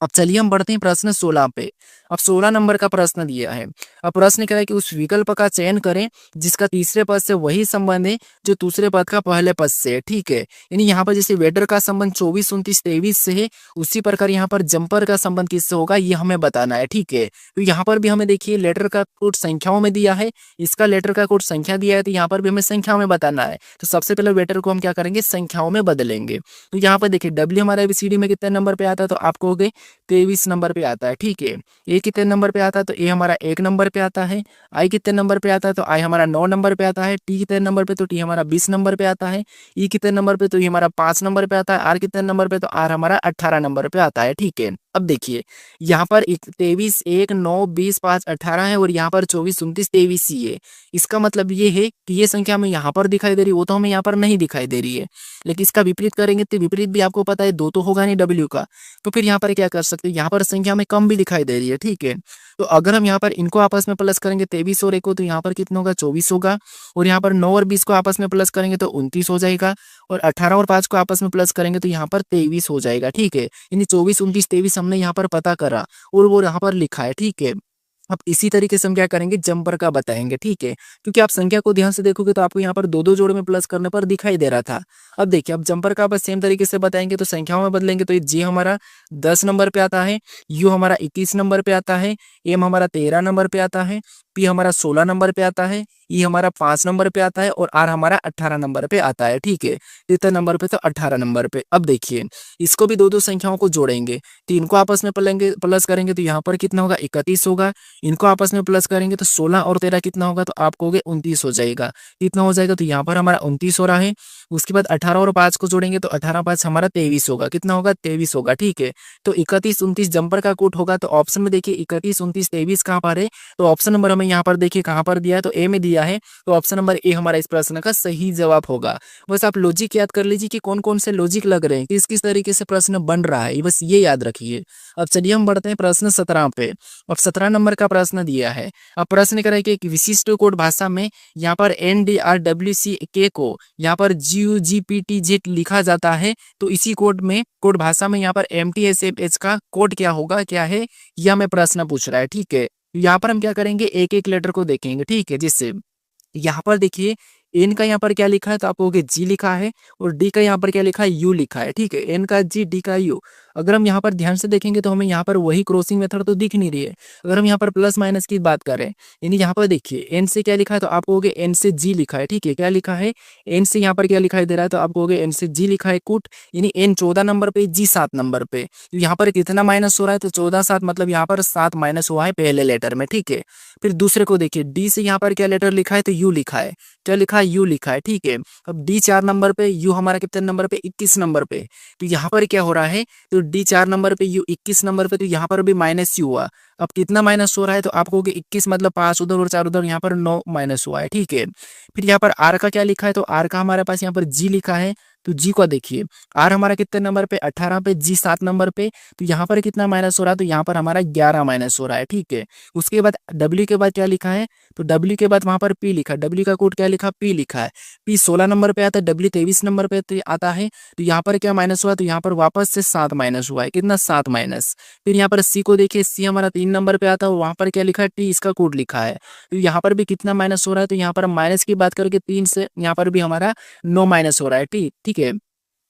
अब चलिए हम बढ़ते हैं प्रश्न 16 पे। अब 16 नंबर का प्रश्न दिया है। अब प्रश्न क्या है कि उस विकल्प का चयन करें जिसका तीसरे पद से वही संबंध है जो दूसरे पद का पहले पद से है। ठीक है, यानी यहाँ पर जैसे वेटर का संबंध 24 29 23 से है, उसी प्रकार यहाँ पर जंपर का संबंध किससे होगा ये हमें बताना है। ठीक है, तो यहाँ पर भी हमें देखिए लेटर का कोड संख्याओं में दिया है, इसका लेटर का कोड संख्या दिया है, तो यहाँ पर भी हमें संख्याओं में बताना है। तो सबसे पहले वेटर को हम क्या करेंगे, संख्याओं में बदलेंगे। तो यहाँ पर देखिए डब्ल्यू हमारा एबीसीडी में कितने नंबर पे आता है, तो आप कहोगे 23 नंबर पे आता है। ठीक है, ए कितने नंबर पे आता है, तो ए हमारा 1 नंबर पे आता है। आई कितने नंबर पे आता है, तो आई हमारा 9 नंबर पे आता है। टी कितने नंबर पे, तो टी हमारा 20 नंबर पे आता है। ई कितने नंबर पे, तो ये हमारा 5 नंबर पे आता है। आर कितने नंबर पे, तो आर हमारा 18 नंबर पे आता है। ठीक है, अब देखिए यहाँ पर 23 1 9 20 5 18 है और यहाँ पर 24 29 23 ही है। इसका मतलब ये है कि ये संख्या हमें यहाँ पर दिखाई दे रही है, वो तो हमें यहाँ पर नहीं दिखाई दे रही है। लेकिन इसका विपरीत करेंगे तो विपरीत भी आपको पता है 2 तो होगा नहीं डब्ल्यू का, तो फिर यहाँ पर क्या कर सकते हैं, यहाँ पर संख्या में कम भी दिखाई दे रही है। ठीक है, तो अगर हम यहाँ पर इनको आपस में प्लस करेंगे 23 और 1 को, तो यहाँ पर कितना होगा, 24 होगा। और यहाँ पर 9 और 20 को आपस में प्लस करेंगे तो 29 हो जाएगा। और 18 और 5 को आपस में प्लस करेंगे तो यहाँ पर 23 हो जाएगा। ठीक है, यानी 24 29 23 हमने यहाँ पर पता करा और वो यहाँ पर लिखा है। ठीक है, अब इसी तरीके से हम क्या करेंगे, जंपर का बताएंगे, ठीक है। क्योंकि आप संख्या को ध्यान से देखोगे तो आपको यहाँ पर दो दो जोड़े में प्लस करने पर दिखाई दे रहा था। अब देखिए, अब जंपर का बस सेम तरीके से बताएंगे तो संख्याओं में बदलेंगे तो ये जी हमारा 10 नंबर पे आता है, यू हमारा 21 नंबर पे आता है, एम हमारा 13 नंबर पे आता है, पी हमारा 16 नंबर पे आता है, ई हमारा 5 नंबर पे आता है और आर हमारा 18 नंबर पे आता है, ठीक है। कितने नंबर पे, तो 18 नंबर पे। अब देखिए, इसको भी दो दो संख्याओं को जोड़ेंगे तो इनको आपस में प्लस करेंगे तो यहाँ पर कितना होगा, 31 होगा। इनको आपस में प्लस करेंगे तो 16 और 13 कितना होगा, तो आप कहोगे 29 हो जाएगा। कितना हो जाएगा, तो यहाँ पर हमारा 29 हो रहा है। उसके बाद 18 और 5 को जोड़ेंगे तो 18 5 हमारा 23 होगा। कितना होगा, 23 होगा, ठीक है। तो 31 29 जंपर का कोट होगा। तो ऑप्शन में देखिए 31 29 23 कहाँ पर है, तो ऑप्शन नंबर हमें यहाँ पर देखिए कहाँ पर दिया है, तो ए में दिया है। तो ऑप्शन नंबर ए हमारा इस प्रश्न का सही जवाब होगा। बस आप लॉजिक याद कर लीजिए कि कौन कौन से लॉजिक लग रहे हैं, किस किस तरीके से प्रश्न बन रहा है, बस ये याद रखिए। अब चलिए हम बढ़ते हैं प्रश्न 17 पे। अब 17 नंबर का प्रश्न दिया है। अब प्रश्न करें कि एक विशिष्ट कोड भाषा में यहाँ पर NDRWCK को यहाँ पर GUGPTZ लिखा जाता है, तो इसी कोड भाषा में यहाँ पर MTSFH का कोड क्या होगा, क्या है, यह हमें प्रश्न पूछ रहा है, ठीक है। यहाँ पर हम क्या करेंगे, एक एक लेटर को देखेंगे, ठीक है। जिससे यहाँ पर देखिए एन का यहाँ पर क्या लिखा है, तो आप कहोगे जी लिखा है, और डी का यहाँ पर क्या लिखा है, यू लिखा है, ठीक है। एन का जी, डी का यू। अगर हम यहाँ पर ध्यान से देखेंगे तो हमें यहाँ पर वही क्रॉसिंग मेथड तो दिख नहीं रही है। अगर हम यहाँ पर प्लस माइनस की बात करें, यानी यहाँ पर देखिए एन से क्या लिखा है, तो आप कहोगे एन से जी लिखा है, ठीक है। क्या लिखा है, एन से यहाँ पर क्या लिखाई दे रहा है, तो आप कहोगे एन से जी लिखा है कुट, यानी एन 14 नंबर पे, जी 7 नंबर पे। तो यहाँ पर कितना माइनस हो रहा है, तो 14 7 मतलब यहाँ पर 7 माइनस हुआ है पहले लेटर में, ठीक है। फिर दूसरे को देखिए, डी से यहाँ पर क्या लेटर लिखा है, तो यू लिखा है। क्या लिखा है, यू लिखा है, ठीक है। अब डी 4 नंबर पे, यू हमारा कितने नंबर पे, 21 नंबर पे। तो यहाँ पर क्या हो रहा है, तो डी 4 नंबर पे, यू 21 नंबर पे, तो यहाँ पर भी माइनस यू हुआ। अब कितना माइनस हो रहा है, तो आप कहोगे 21 मतलब 5 उधर और 4 उधर, यहाँ पर 9 माइनस हुआ है, ठीक है। फिर यहाँ पर आर का क्या लिखा है, तो आर का हमारे पास यहाँ पर जी लिखा है। तो जी को देखिए, आर हमारा कितने नंबर पे, 18 पे, जी 7 नंबर पे। तो यहाँ पर कितना माइनस हो रहा है, तो यहाँ पर हमारा 11 माइनस हो रहा है, ठीक है। उसके बाद डब्ल्यू के बाद क्या लिखा है, तो डब्ल्यू के बाद वहां पर पी लिखा है। डब्ल्यू का कोड क्या लिखा, पी लिखा है। पी 16 नंबर पे आता है, डब्ल्यू 23 नंबर पे आता है। तो यहाँ पर क्या माइनस हुआ, तो यहाँ पर वापस से 7 माइनस हुआ है। कितना, 7 माइनस। फिर यहाँ पर सी को देखिए, सी हमारा 3 नंबर पे आता है, वहां पर क्या लिखा है, टी, इसका कोड लिखा है। तो यहाँ पर भी कितना माइनस हो रहा है, तो यहाँ पर माइनस की बात करके 3 से यहाँ पर भी हमारा 9 माइनस हो रहा है, ठीक है।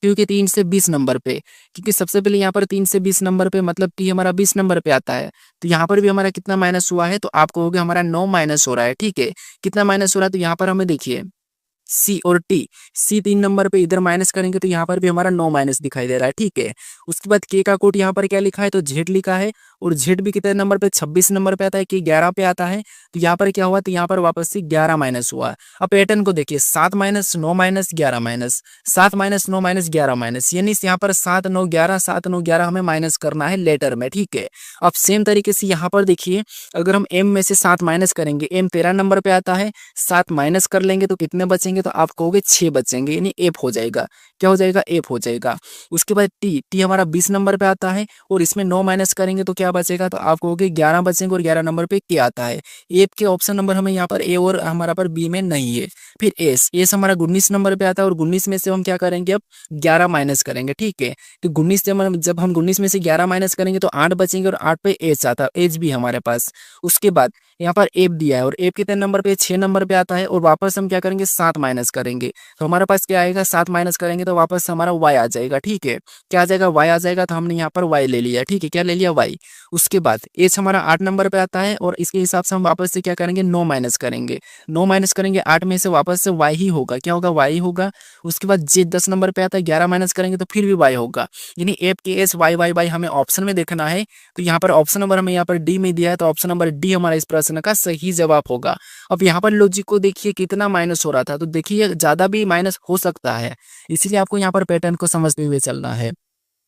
क्योंकि 3 से 20 नंबर पे, क्योंकि सबसे पहले यहाँ पर 3 से 20 नंबर पे मतलब टी हमारा 20 नंबर पे आता है। तो यहाँ पर भी हमारा कितना माइनस हुआ है, तो आप कहोगे हमारा 9 माइनस हो रहा है, ठीक है। कितना माइनस हो रहा है, तो यहाँ पर हमें देखिए सी और टी, सी 3 नंबर पे इधर माइनस करेंगे तो यहाँ पर भी हमारा 9 माइनस दिखाई दे रहा है, ठीक है। उसके बाद के का कोड यहाँ पर क्या लिखा है, तो जेड लिखा है। और जेड भी कितने नंबर पे, 26 नंबर पे आता है, कि 11 पे आता है। तो यहाँ पर क्या हुआ, तो यहाँ पर वापस से 11 माइनस हुआ। अब पैटर्न को देखिए, 7 minus 9 minus 11 minus, 7 minus 9 minus 11 minus, यानी यहाँ पर 7 9 11, 7 9 11 हमें माइनस करना है लेटर में, ठीक है। अब सेम तरीके से यहाँ पर देखिए, अगर हम एम में से 7 माइनस करेंगे, एम 13 नंबर पे आता है, 7 माइनस कर लेंगे तो कितने बचेंगे, तो आप कहोगे 6 बचेंगे, यानी एफ हो जाएगा। क्या हो जाएगा, एफ हो जाएगा। उसके बाद टी, टी हमारा 20 नंबर पे आता है, और इसमें 9 माइनस करेंगे तो क्या बचेगा, तो आप कहोगे 11 बचेंगे, और 11 नंबर पे के आता है। एफ के ऑप्शन नंबर हमें यहाँ पर ए और हमारा पर बी में नहीं है। फिर एस, एस हमारा 19 नंबर पे आता है, और 19 में से हम क्या करेंगे, अब 11 माइनस करेंगे, ठीक है। तो 19 जब हम 19 में से 11 माइनस करेंगे तो 8 बचेंगे, और 8 पे एच आता है, एच भी हमारे पास। उसके बाद यहाँ पर एफ दिया है, और एफ कितने नंबर पे, 6 नंबर पे आता है, और वापस हम क्या करेंगे, 7 माइनस करेंगे। तो हमारे पास क्या आएगा, 7 माइनस करेंगे तो वापस हमारा वाई आ जाएगा, ठीक है। क्या आ जाएगा, वाई आ जाएगा। तो हमने यहाँ पर वाई ले लिया, ठीक है। क्या ले लिया, वाई। उसके बाद एच हमारा 8 नंबर पे आता है, और इसके हिसाब से हम वापस से क्या करेंगे, 9 माइनस करेंगे। 9 माइनस करेंगे 8 में से, वापस से वाई ही होगा। क्या होगा, वाई होगा। उसके बाद जे 10 नंबर पे आता है, 11 माइनस करेंगे तो फिर भी वाई होगा। यानी एफ के एस वाई वाई वाई हमें ऑप्शन में देखना है। तो यहाँ पर ऑप्शन नंबर हमें यहाँ पर डी में दिया है, तो ऑप्शन नंबर डी हमारा इस प्रश्न का सही जवाब होगा। अब यहाँ पर लॉजिक को देखिए कितना माइनस हो रहा था, तो देखिए ज्यादा भी माइनस हो सकता है, इसीलिए आपको यहाँ पर पैटर्न को समझते हुए चलना है।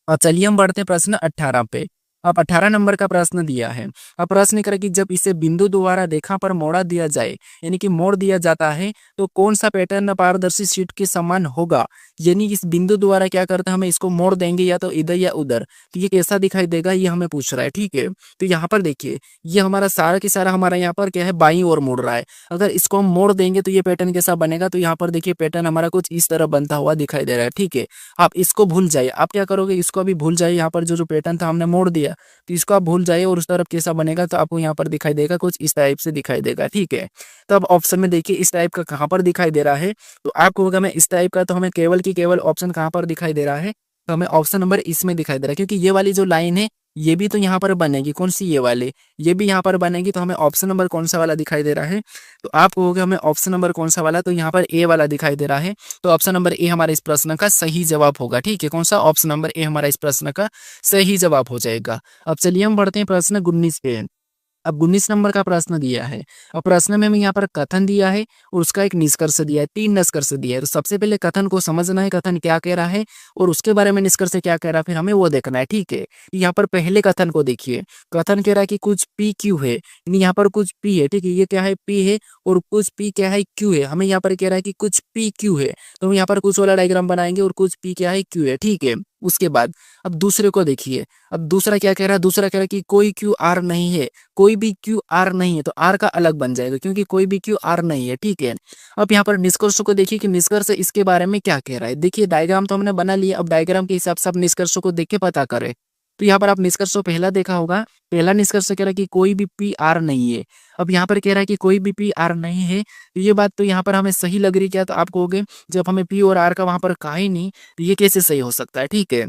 और चलिए हम बढ़ते हैं प्रश्न 18 पे। अब 18 नंबर का प्रश्न दिया है। अब प्रश्न करें कि जब इसे बिंदु द्वारा रेखा पर मोड़ा दिया जाए, यानी कि मोड़ दिया जाता है, तो कौन सा पैटर्न पारदर्शी शीट के समान होगा। यानी इस बिंदु द्वारा क्या करते हैं, हमें इसको मोड़ देंगे या तो इधर या उधर, तो ये कैसा दिखाई देगा, ये हमें पूछ रहा है, ठीक है। तो यहाँ पर देखिए, ये हमारा सारा की सारा हमारा यहाँ पर क्या है, बाईं ओर मुड़ रहा है। अगर इसको हम मोड़ देंगे तो ये पैटर्न कैसा बनेगा, तो यहाँ पर देखिए पैटर्न हमारा कुछ इस तरह बनता हुआ दिखाई दे रहा है, ठीक है। आप इसको भूल जाइए, आप क्या करोगे, इसको अभी भूल जाइए। यहाँ पर जो पैटर्न था हमने मोड़ दिया दिया, तो इसको आप भूल जाइए और उस तरफ कैसा बनेगा तो आपको यहाँ पर दिखाई देगा, कुछ इस टाइप से दिखाई देगा, ठीक है। तो अब ऑप्शन में देखिए इस टाइप का कहाँ पर दिखाई दे रहा है, तो आपको होगा मैं इस टाइप का, तो हमें केवल की केवल ऑप्शन कहाँ पर दिखाई दे रहा है, तो हमें ऑप्शन नंबर इसमें दिखाई दे रहा है, क्योंकि ये वाली जो लाइन है ये भी तो यहाँ पर बनेगी, कौन सी, ये वाली, ये भी यहाँ पर बनेगी, तो हमें ऑप्शन नंबर कौन सा वाला दिखाई दे रहा है, तो आप कहोगे हमें ऑप्शन नंबर कौन सा वाला, तो यहाँ पर ए वाला दिखाई दे रहा है, तो ऑप्शन नंबर ए हमारे इस प्रश्न का सही जवाब होगा, ठीक है। कौन सा, ऑप्शन नंबर ए हमारा इस प्रश्न का सही जवाब हो जाएगा। अब चलिए हम बढ़ते हैं प्रश्न 19 पे। अब 19 नंबर का प्रश्न दिया है और प्रश्न में हमें यहाँ पर कथन दिया है और उसका एक निष्कर्ष दिया है, 3 निष्कर्ष दिया है। तो सबसे पहले कथन को समझना है, कथन क्या कह रहा है और उसके बारे में निष्कर्ष क्या कह रहा है, फिर हमें वो देखना है, ठीक है। यहाँ पर पहले कथन को देखिए, कथन कह रहा है कि कुछ पी क्यू है, यानी यहाँ पर कुछ पी है, ठीक है, ये क्या है, पी है, और कुछ पी क्या है, क्यू है। हमें यहाँ पर कह रहा है कि कुछ पी क्यू है, तो हम यहाँ पर कुछ वाला डायग्राम बनाएंगे और कुछ पी क्या है, क्यू है, ठीक है। उसके बाद अब दूसरे को देखिए, अब दूसरा क्या कह रहा है, दूसरा कह रहा है कि कोई क्यू आर नहीं है, कोई भी क्यू आर नहीं है, तो आर का अलग बन जाएगा क्योंकि कोई भी क्यू आर नहीं है, ठीक है। अब यहाँ पर निष्कर्ष को देखिए कि निष्कर्ष इसके बारे में क्या कह रहा है। देखिए डायग्राम तो हमने बना लिया, अब डायग्राम के हिसाब से आप निष्कर्ष को देख के पता करें। तो यहाँ पर आप निष्कर्ष पहला देखा होगा, पहला निष्कर्ष कह रहा है कि कोई भी पी आर नहीं है। अब यहाँ पर कह रहा है कि कोई भी पी आर नहीं है, तो ये बात तो यहाँ पर हमें सही लग रही है क्या, तो आप कहोगे जब हमें पी और आर का वहां पर कहा ही नहीं, तो ये कैसे सही हो सकता है, ठीक है।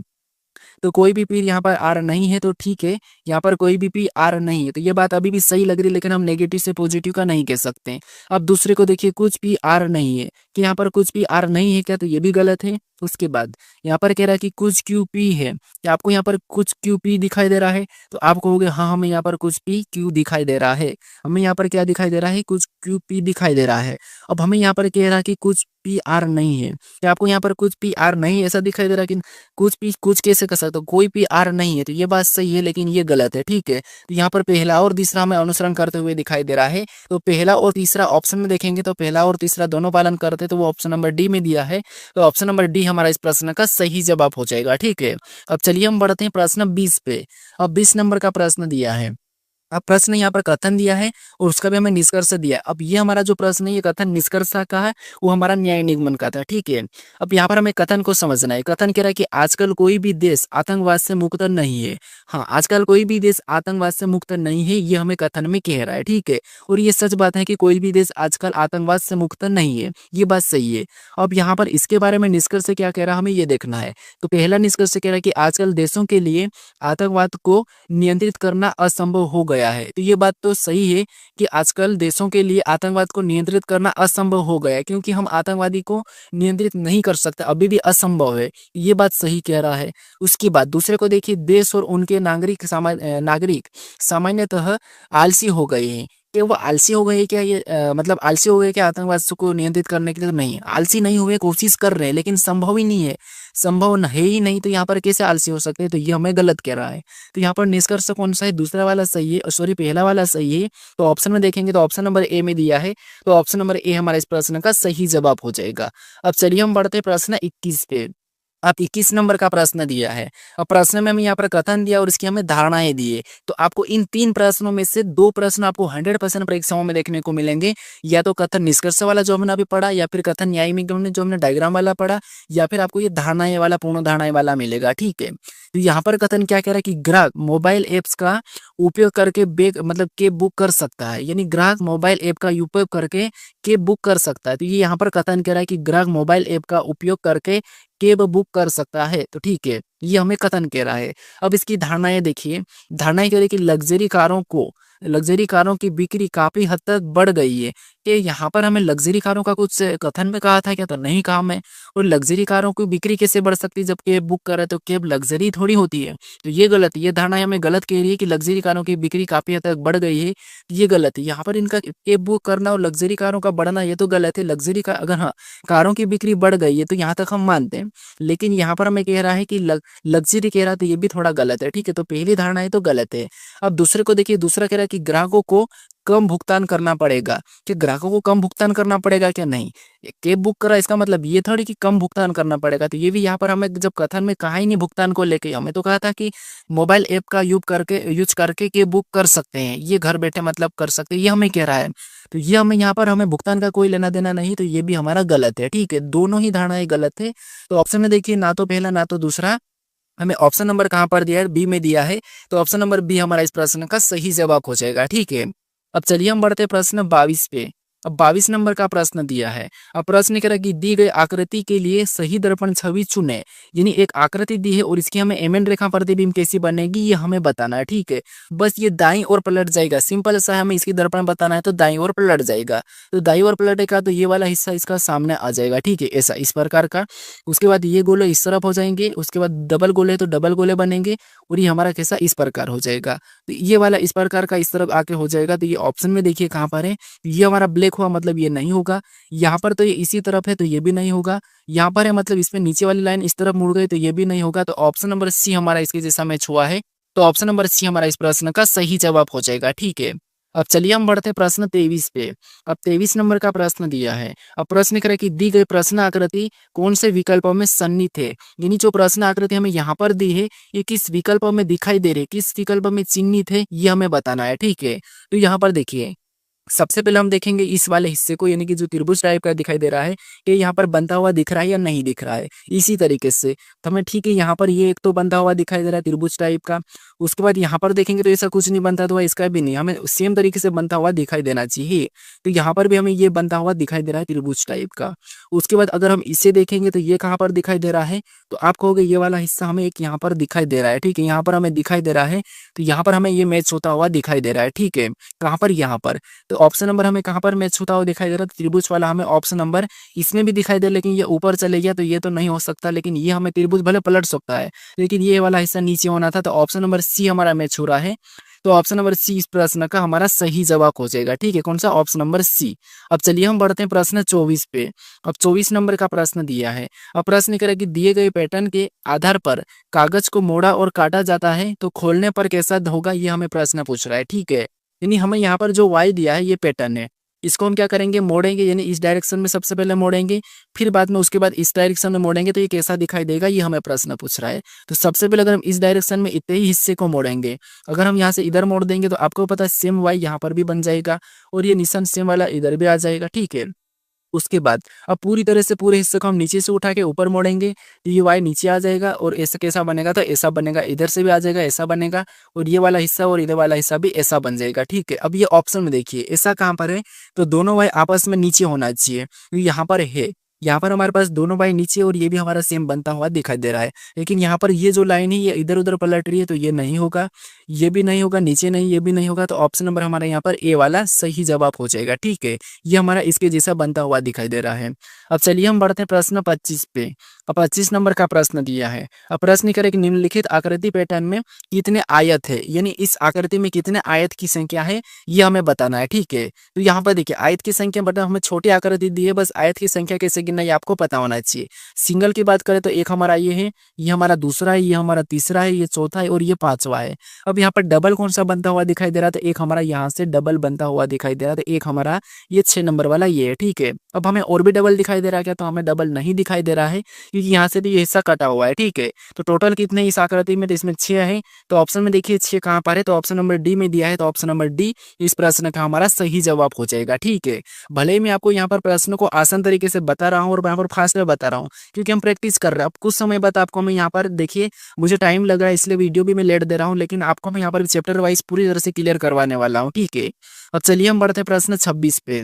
तो कोई भी पी यहाँ पर आर नहीं है, तो ठीक है, यहाँ पर कोई भी पी आर नहीं है, तो ये बात अभी भी सही लग रही है, लेकिन हम नेगेटिव से पॉजिटिव का नहीं कह सकते। अब दूसरे को देखिए, कुछ पी आर नहीं है, कि यहाँ पर कुछ पी आर नहीं है क्या, तो ये भी गलत है। उसके बाद यहाँ पर कह रहा है कि कुछ क्यू पी है, क्या आपको यहाँ पर कुछ क्यू पी दिखाई दे रहा है, तो आप कहोगे हाँ हमें यहाँ पर कुछ पी क्यू दिखाई दे रहा है, हमें यहाँ पर क्या दिखाई दे रहा है, कुछ क्यू पी दिखाई दे रहा है। अब हमें यहाँ पर कह रहा है कि कुछ पी आर नहीं है, क्या आपको यहाँ पर कुछ पी आर नहीं ऐसा दिखाई दे रहा है, कि कुछ पी कुछ कैसे कर सकते हो, कोई पी आर नहीं है, तो ये बात सही है लेकिन ये गलत है, ठीक है। तो यहाँ पर पहला और तीसरा हमें अनुसरण करते हुए दिखाई दे रहा है, तो पहला और तीसरा ऑप्शन में देखेंगे तो पहला और तीसरा दोनों पालन करते, तो वो ऑप्शन नंबर डी में दिया है, तो ऑप्शन नंबर डी हमारा इस प्रश्न का सही जवाब हो जाएगा, ठीक है। अब चलिए हम बढ़ते हैं प्रश्न 20 पे। अब 20 नंबर का प्रश्न दिया है, अब प्रश्न यहाँ पर कथन दिया है और उसका भी हमें निष्कर्ष दिया है। अब ये हमारा जो प्रश्न है, ये कथन निष्कर्ष का है, वो हमारा न्याय निगमन का था, ठीक है। अब यहाँ पर हमें कथन को समझना है। कथन कह रहा है कि आजकल कोई भी देश आतंकवाद से मुक्त नहीं है। हाँ, आजकल कोई भी देश आतंकवाद से मुक्त नहीं है, ये हमें कथन में कह रहा है, ठीक है। और ये सच बात है कि कोई भी देश आजकल आतंकवाद से मुक्त नहीं है, ये बात सही है। अब यहाँ पर इसके बारे में निष्कर्ष क्या कह रहा है, हमें ये देखना है। तो पहला निष्कर्ष कह रहा है कि आजकल देशों के लिए आतंकवाद को नियंत्रित करना असंभव हो गया है, तो ये बात तो सही है कि आजकल देशों के लिए आतंकवाद को नियंत्रित करना असंभव हो गया है, क्योंकि हम आतंकवादी को नियंत्रित नहीं कर सकते, अभी भी असंभव है, ये बात सही कह रहा है। उसकी बात दूसरे को देखिए, देश और उनके नागरिक सामान्यतः आलसी हो गए हैं। कि वो आलसी हो गए क्या, ये मतलब आलसी हो गए क्या आतंकवाद को नियंत्रित करने के लिए, तो नहीं, आलसी नहीं हुए, कोशिश कर रहे हैं लेकिन संभव ही नहीं है, संभव है ही नहीं, तो यहाँ पर कैसे आलसी हो सकते हैं, तो ये हमें गलत कह रहा है। तो यहाँ पर निष्कर्ष कौन सा है, दूसरा वाला सही है, सॉरी पहला वाला सही है। तो ऑप्शन में देखेंगे तो ऑप्शन नंबर ए में दिया है, तो ऑप्शन नंबर ए हमारा इस प्रश्न का सही जवाब हो जाएगा। अब चलिए हम बढ़ते प्रश्न 21 पे। आप 21 नंबर का प्रश्न दिया है और प्रश्न में हमें यहाँ पर कथन दिया और इसकी हमें धारणाएं दिए। तो आपको इन 3 प्रश्नों में से 2 प्रश्न आपको 100% परीक्षाओं में देखने को मिलेंगे, या तो कथन निष्कर्ष वाला जो हमने अभी पढ़ा, या फिर कथन न्याय निगमन जो हमने डायग्राम वाला पढ़ा, या फिर आपको ये धारणाएं वाला पूर्ण धारणाएं वाला मिलेगा, ठीक है। तो यहाँ पर कथन क्या कह रहा है कि ग्राहक मोबाइल एप्स का उपयोग करके कैब बुक कर सकता है, यानी ग्राहक मोबाइल ऐप का उपयोग करके कैब बुक कर सकता है। तो ये यहाँ पर कथन कह रहा है कि ग्राहक मोबाइल ऐप का उपयोग करके कैब बुक कर सकता है, तो ठीक है, ये हमें कथन कह रहा है। अब इसकी धारणाएं देखिए, धारणाएं कह रही है कि लग्जरी कारों की बिक्री काफी हद तक बढ़ गई है। कि यहाँ पर हमें लग्जरी कारों का कुछ कथन में कहा था क्या, तो नहीं कहा मैं। और लग्जरी कारों की बिक्री कैसे बढ़ सकती है, जब कैब बुक कर रहे तो कैब लग्जरी थोड़ी होती है, तो ये गलत है। ये धारणा हमें गलत कह रही है कि लग्जरी कारों की बिक्री काफी हद तक बढ़ गई है, ये गलत है। यहाँ पर इनका कैब बुक करना और लग्जरी कारों का बढ़ना ये तो गलत है। लग्जरी का अगर हाँ कारों की बिक्री बढ़ गई है तो यहाँ तक हम मानते हैं, लेकिन यहाँ पर हमें कह रहा है कि लग्जरी कह रहा है, तो ये भी थोड़ा गलत है, ठीक है। तो पहली धारणा है तो गलत है। अब दूसरे को देखिए, दूसरा कह रहा है कि ग्राहकों को कम भुगतान करना पड़ेगा। कि ग्राहकों को कम भुगतान करना पड़ेगा क्या, नहीं, कैब बुक करा इसका मतलब ये थोड़ी कि कम भुगतान करना पड़ेगा। तो ये भी यहाँ पर हमें जब कथन में कहा ही नहीं भुगतान को लेके, हमें तो कहा था कि मोबाइल ऐप का यूज करके कैब बुक कर सकते हैं, ये घर बैठे मतलब कर सकते हैं, ये हमें कह रहा है। तो ये हमें यहाँ पर हमें भुगतान का कोई लेना देना नहीं, तो ये भी हमारा गलत है, ठीक है। दोनों ही धारणाएं गलत है। तो ऑप्शन में देखिए, ना तो पहला ना तो दूसरा हमें ऑप्शन नंबर कहाँ पर दिया है, बी में दिया है, तो ऑप्शन नंबर बी हमारा इस प्रश्न का सही जवाब हो जाएगा। ठीक है, अब चलिए हम बढ़ते हैं प्रश्न 22 पे। अब 22 नंबर का प्रश्न दिया है। अब प्रश्न कह रहा है कि दी गई आकृति के लिए सही दर्पण छवि चुने। यानी एक आकृति दी है और इसकी हमें एमएन रेखा प्रतिबिंब कैसी बनेगी ये हमें बताना है। ठीक है, बस ये दाईं ओर पलट जाएगा, सिंपल सा है, हमें इसकी दर्पण बताना है तो दाईं ओर पलट जाएगा। तो दाईं ओर पलटेगा तो ये वाला हिस्सा इसका सामने आ जाएगा। ठीक है, ऐसा इस प्रकार का। उसके बाद ये गोले इस तरफ हो जाएंगे, उसके बाद डबल गोले तो डबल गोले बनेंगे और ये हमारा कैसा इस प्रकार हो जाएगा। तो ये वाला इस प्रकार का इस तरफ आके हो जाएगा। तो ये ऑप्शन में देखिए कहाँ पर है, ये हमारा ब्लैक हुआ मतलब ये नहीं होगा। यहाँ पर तो ये इसी तरफ है तो ये भी नहीं होगा। यहाँ पर है मतलब इसमें नीचे वाली लाइन इस तरफ मुड़ गई तो ये भी नहीं होगा। तो ऑप्शन नंबर सी हमारा इसके जैसा मैच हुआ है। तो ऑप्शन नंबर सी हमारा इस प्रश्न का सही जवाब हो जाएगा। ठीक है, अब चलिए हम बढ़ते हैं प्रश्न 23 पे। अब 23 नंबर का प्रश्न दिया है। अब प्रश्न करे कि दी गई प्रश्न आकृति कौन से विकल्पों में सन्निहित है। यानी जो प्रश्न आकृति हमें यहाँ पर दी है ये किस विकल्प में दिखाई दे रही है, किस विकल्प में चिन्हित है, ये हमें बताना है। ठीक है, तो यहाँ पर देखिए सबसे पहले हम देखेंगे इस वाले हिस्से को, यानी कि जो त्रिभुज टाइप का दिखाई दे रहा है कि यहाँ पर बनता हुआ दिख रहा है या नहीं दिख रहा है। इसी तरीके से तो हमें ठीक है यहाँ पर ये एक तो बनता हुआ दिखाई दे रहा है त्रिभुज टाइप का। उसके बाद यहाँ पर देखेंगे तो ऐसा कुछ नहीं बनता तो इसका भी नहीं, हमें सेम तरीके से बनता हुआ दिखाई देना चाहिए। तो यहाँ पर भी हमें ये बनता हुआ दिखाई दे रहा है त्रिभुज टाइप का। उसके बाद अगर हम इसे देखेंगे तो ये कहाँ पर दिखाई दे रहा है, तो आप कहोगे ये वाला हिस्सा हमें एक यहाँ पर दिखाई दे रहा है। ठीक है, यहाँ पर हमें दिखाई दे रहा है तो यहाँ पर हमें ये मैच होता हुआ दिखाई दे रहा है। ठीक है, कहाँ पर, यहाँ पर। तो ऑप्शन नंबर हमें कहाँ पर मैच होता हुआ दिखाई दे रहा है, त्रिभुज वाला हमें ऑप्शन नंबर इसमें भी दिखाई दे, लेकिन ये ऊपर चले गया तो ये तो नहीं हो सकता। लेकिन ये हमें त्रिभुज भले पलट सकता है लेकिन ये वाला हिस्सा नीचे होना था। तो ऑप्शन नंबर सी हमारा मैच हो रहा है। तो ऑप्शन नंबर सी इस प्रश्न का हमारा सही जवाब हो जाएगा। ठीक है, कौन सा, ऑप्शन नंबर सी। अब चलिए हम बढ़ते हैं प्रश्न 24 पे। अब 24 नंबर का प्रश्न दिया है। अब प्रश्न करें कि दिए गए पैटर्न के आधार पर कागज को मोड़ा और काटा जाता है तो खोलने पर कैसा होगा, ये हमें प्रश्न पूछ रहा है। ठीक है, यानी हमें यहाँ पर जो वाई दिया है ये पैटर्न है, इसको हम क्या करेंगे, मोड़ेंगे। यानी इस डायरेक्शन में सबसे पहले मोड़ेंगे, फिर बाद में उसके बाद इस डायरेक्शन में मोड़ेंगे तो ये कैसा दिखाई देगा, ये हमें प्रश्न पूछ रहा है। तो सबसे पहले अगर हम इस डायरेक्शन में इतने ही हिस्से को मोड़ेंगे, अगर हम यहाँ से इधर मोड़ देंगे तो आपको पता है सेम वाई यहाँ पर भी बन जाएगा और ये निशान सेम वाला इधर भी आ जाएगा। ठीक है, उसके बाद अब पूरी तरह से पूरे हिस्से को हम नीचे से उठा के ऊपर मोड़ेंगे तो ये वाई नीचे आ जाएगा और ऐसा कैसा बनेगा, तो ऐसा बनेगा, इधर से भी आ जाएगा ऐसा बनेगा और ये वाला हिस्सा और इधर वाला हिस्सा भी ऐसा बन जाएगा। ठीक है, अब ये ऑप्शन में देखिए ऐसा कहाँ पर है, तो दोनों वाई आपस में नीचे होना चाहिए, यहाँ पर है, यहाँ पर हमारे पास दोनों वाई नीचे और ये भी हमारा सेम बनता हुआ दिखाई दे रहा है। लेकिन यहाँ पर ये जो लाइन है ये इधर उधर पलट रही है तो ये नहीं होगा, ये भी नहीं होगा, नीचे नहीं, ये भी नहीं होगा। तो ऑप्शन नंबर हमारा यहाँ पर ए वाला सही जवाब हो जाएगा। ठीक है, ये हमारा इसके जैसा बनता हुआ दिखाई दे रहा है। अब चलिए हम बढ़ते हैं प्रश्न 25 पे। अब 25 नंबर का प्रश्न दिया है। अब प्रश्न करें कि निम्नलिखित आकृति पैटर्न में कितने आयत है, यानी इस आकृति में कितने आयत की संख्या है ये हमें बताना है। ठीक है, तो यहाँ पर देखिए आयत की संख्या मतलब हमें छोटी आकृति दी है, बस आयत की संख्या कैसे गिनना ये आपको पता होना चाहिए। सिंगल की बात करें तो एक हमारा ये है, ये हमारा दूसरा है, ये हमारा तीसरा है, ये चौथा है और ये पांचवा है। अब यहाँ पर डबल कौन सा बनता हुआ दिखाई दे रहा था, एक हमारा यहाँ से डबल बनता हुआ दिखाई दे रहा था, एक हमारा ये 6 नंबर वाला ये है। ठीक है, अब हमें और भी डबल दिखाई दे रहा है क्या, तो हमें डबल नहीं दिखाई दे रहा है क्योंकि यहाँ से भी ये हिस्सा कटा हुआ है। ठीक है, तो टोटल कितने इस आकृति में, तो इसमें 6 है। तो ऑप्शन में देखिए 6 कहाँ पर है, तो ऑप्शन नंबर डी में दिया है। तो ऑप्शन नंबर डी इस प्रश्न का हमारा सही जवाब हो जाएगा। ठीक है, भले ही मैं आपको यहाँ पर प्रश्न को आसान तरीके से बता रहा हूँ और यहाँ पर फास्ट में बता रहा हूँ क्योंकि हम प्रैक्टिस कर रहे हैं। अब कुछ समय बाद आपको मैं यहाँ पर देखिए मुझे टाइम लग रहा है इसलिए वीडियो भी मैं लेट दे रहा हूँ, लेकिन आपको मैं यहाँ पर चैप्टर वाइज पूरी तरह से क्लियर करवाने वाला हूँ। ठीक है, अब चलिए हम बढ़ते हैं प्रश्न 26 पे।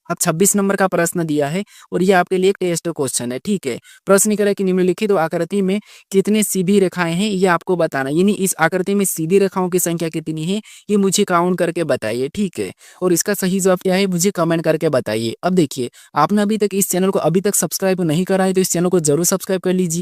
अब 26 नंबर का प्रश्न दिया है और ये आपके लिए एक टेस्ट क्वेश्चन है। ठीक है, प्रश्न करें कि निम्नलिखित आकृति में कितने सीधी रेखाएं हैं ये आपको बताना, यानी इस आकृति में सीधी रेखाओं की संख्या कितनी है ये मुझे काउंट करके बताइए। ठीक है, और इसका सही जवाब क्या है मुझे कमेंट करके बताइए। अब देखिए आपने अभी तक इस चैनल को अभी तक सब्सक्राइब नहीं करा है तो इस चैनल को जरूर सब्सक्राइब कर लीजिए।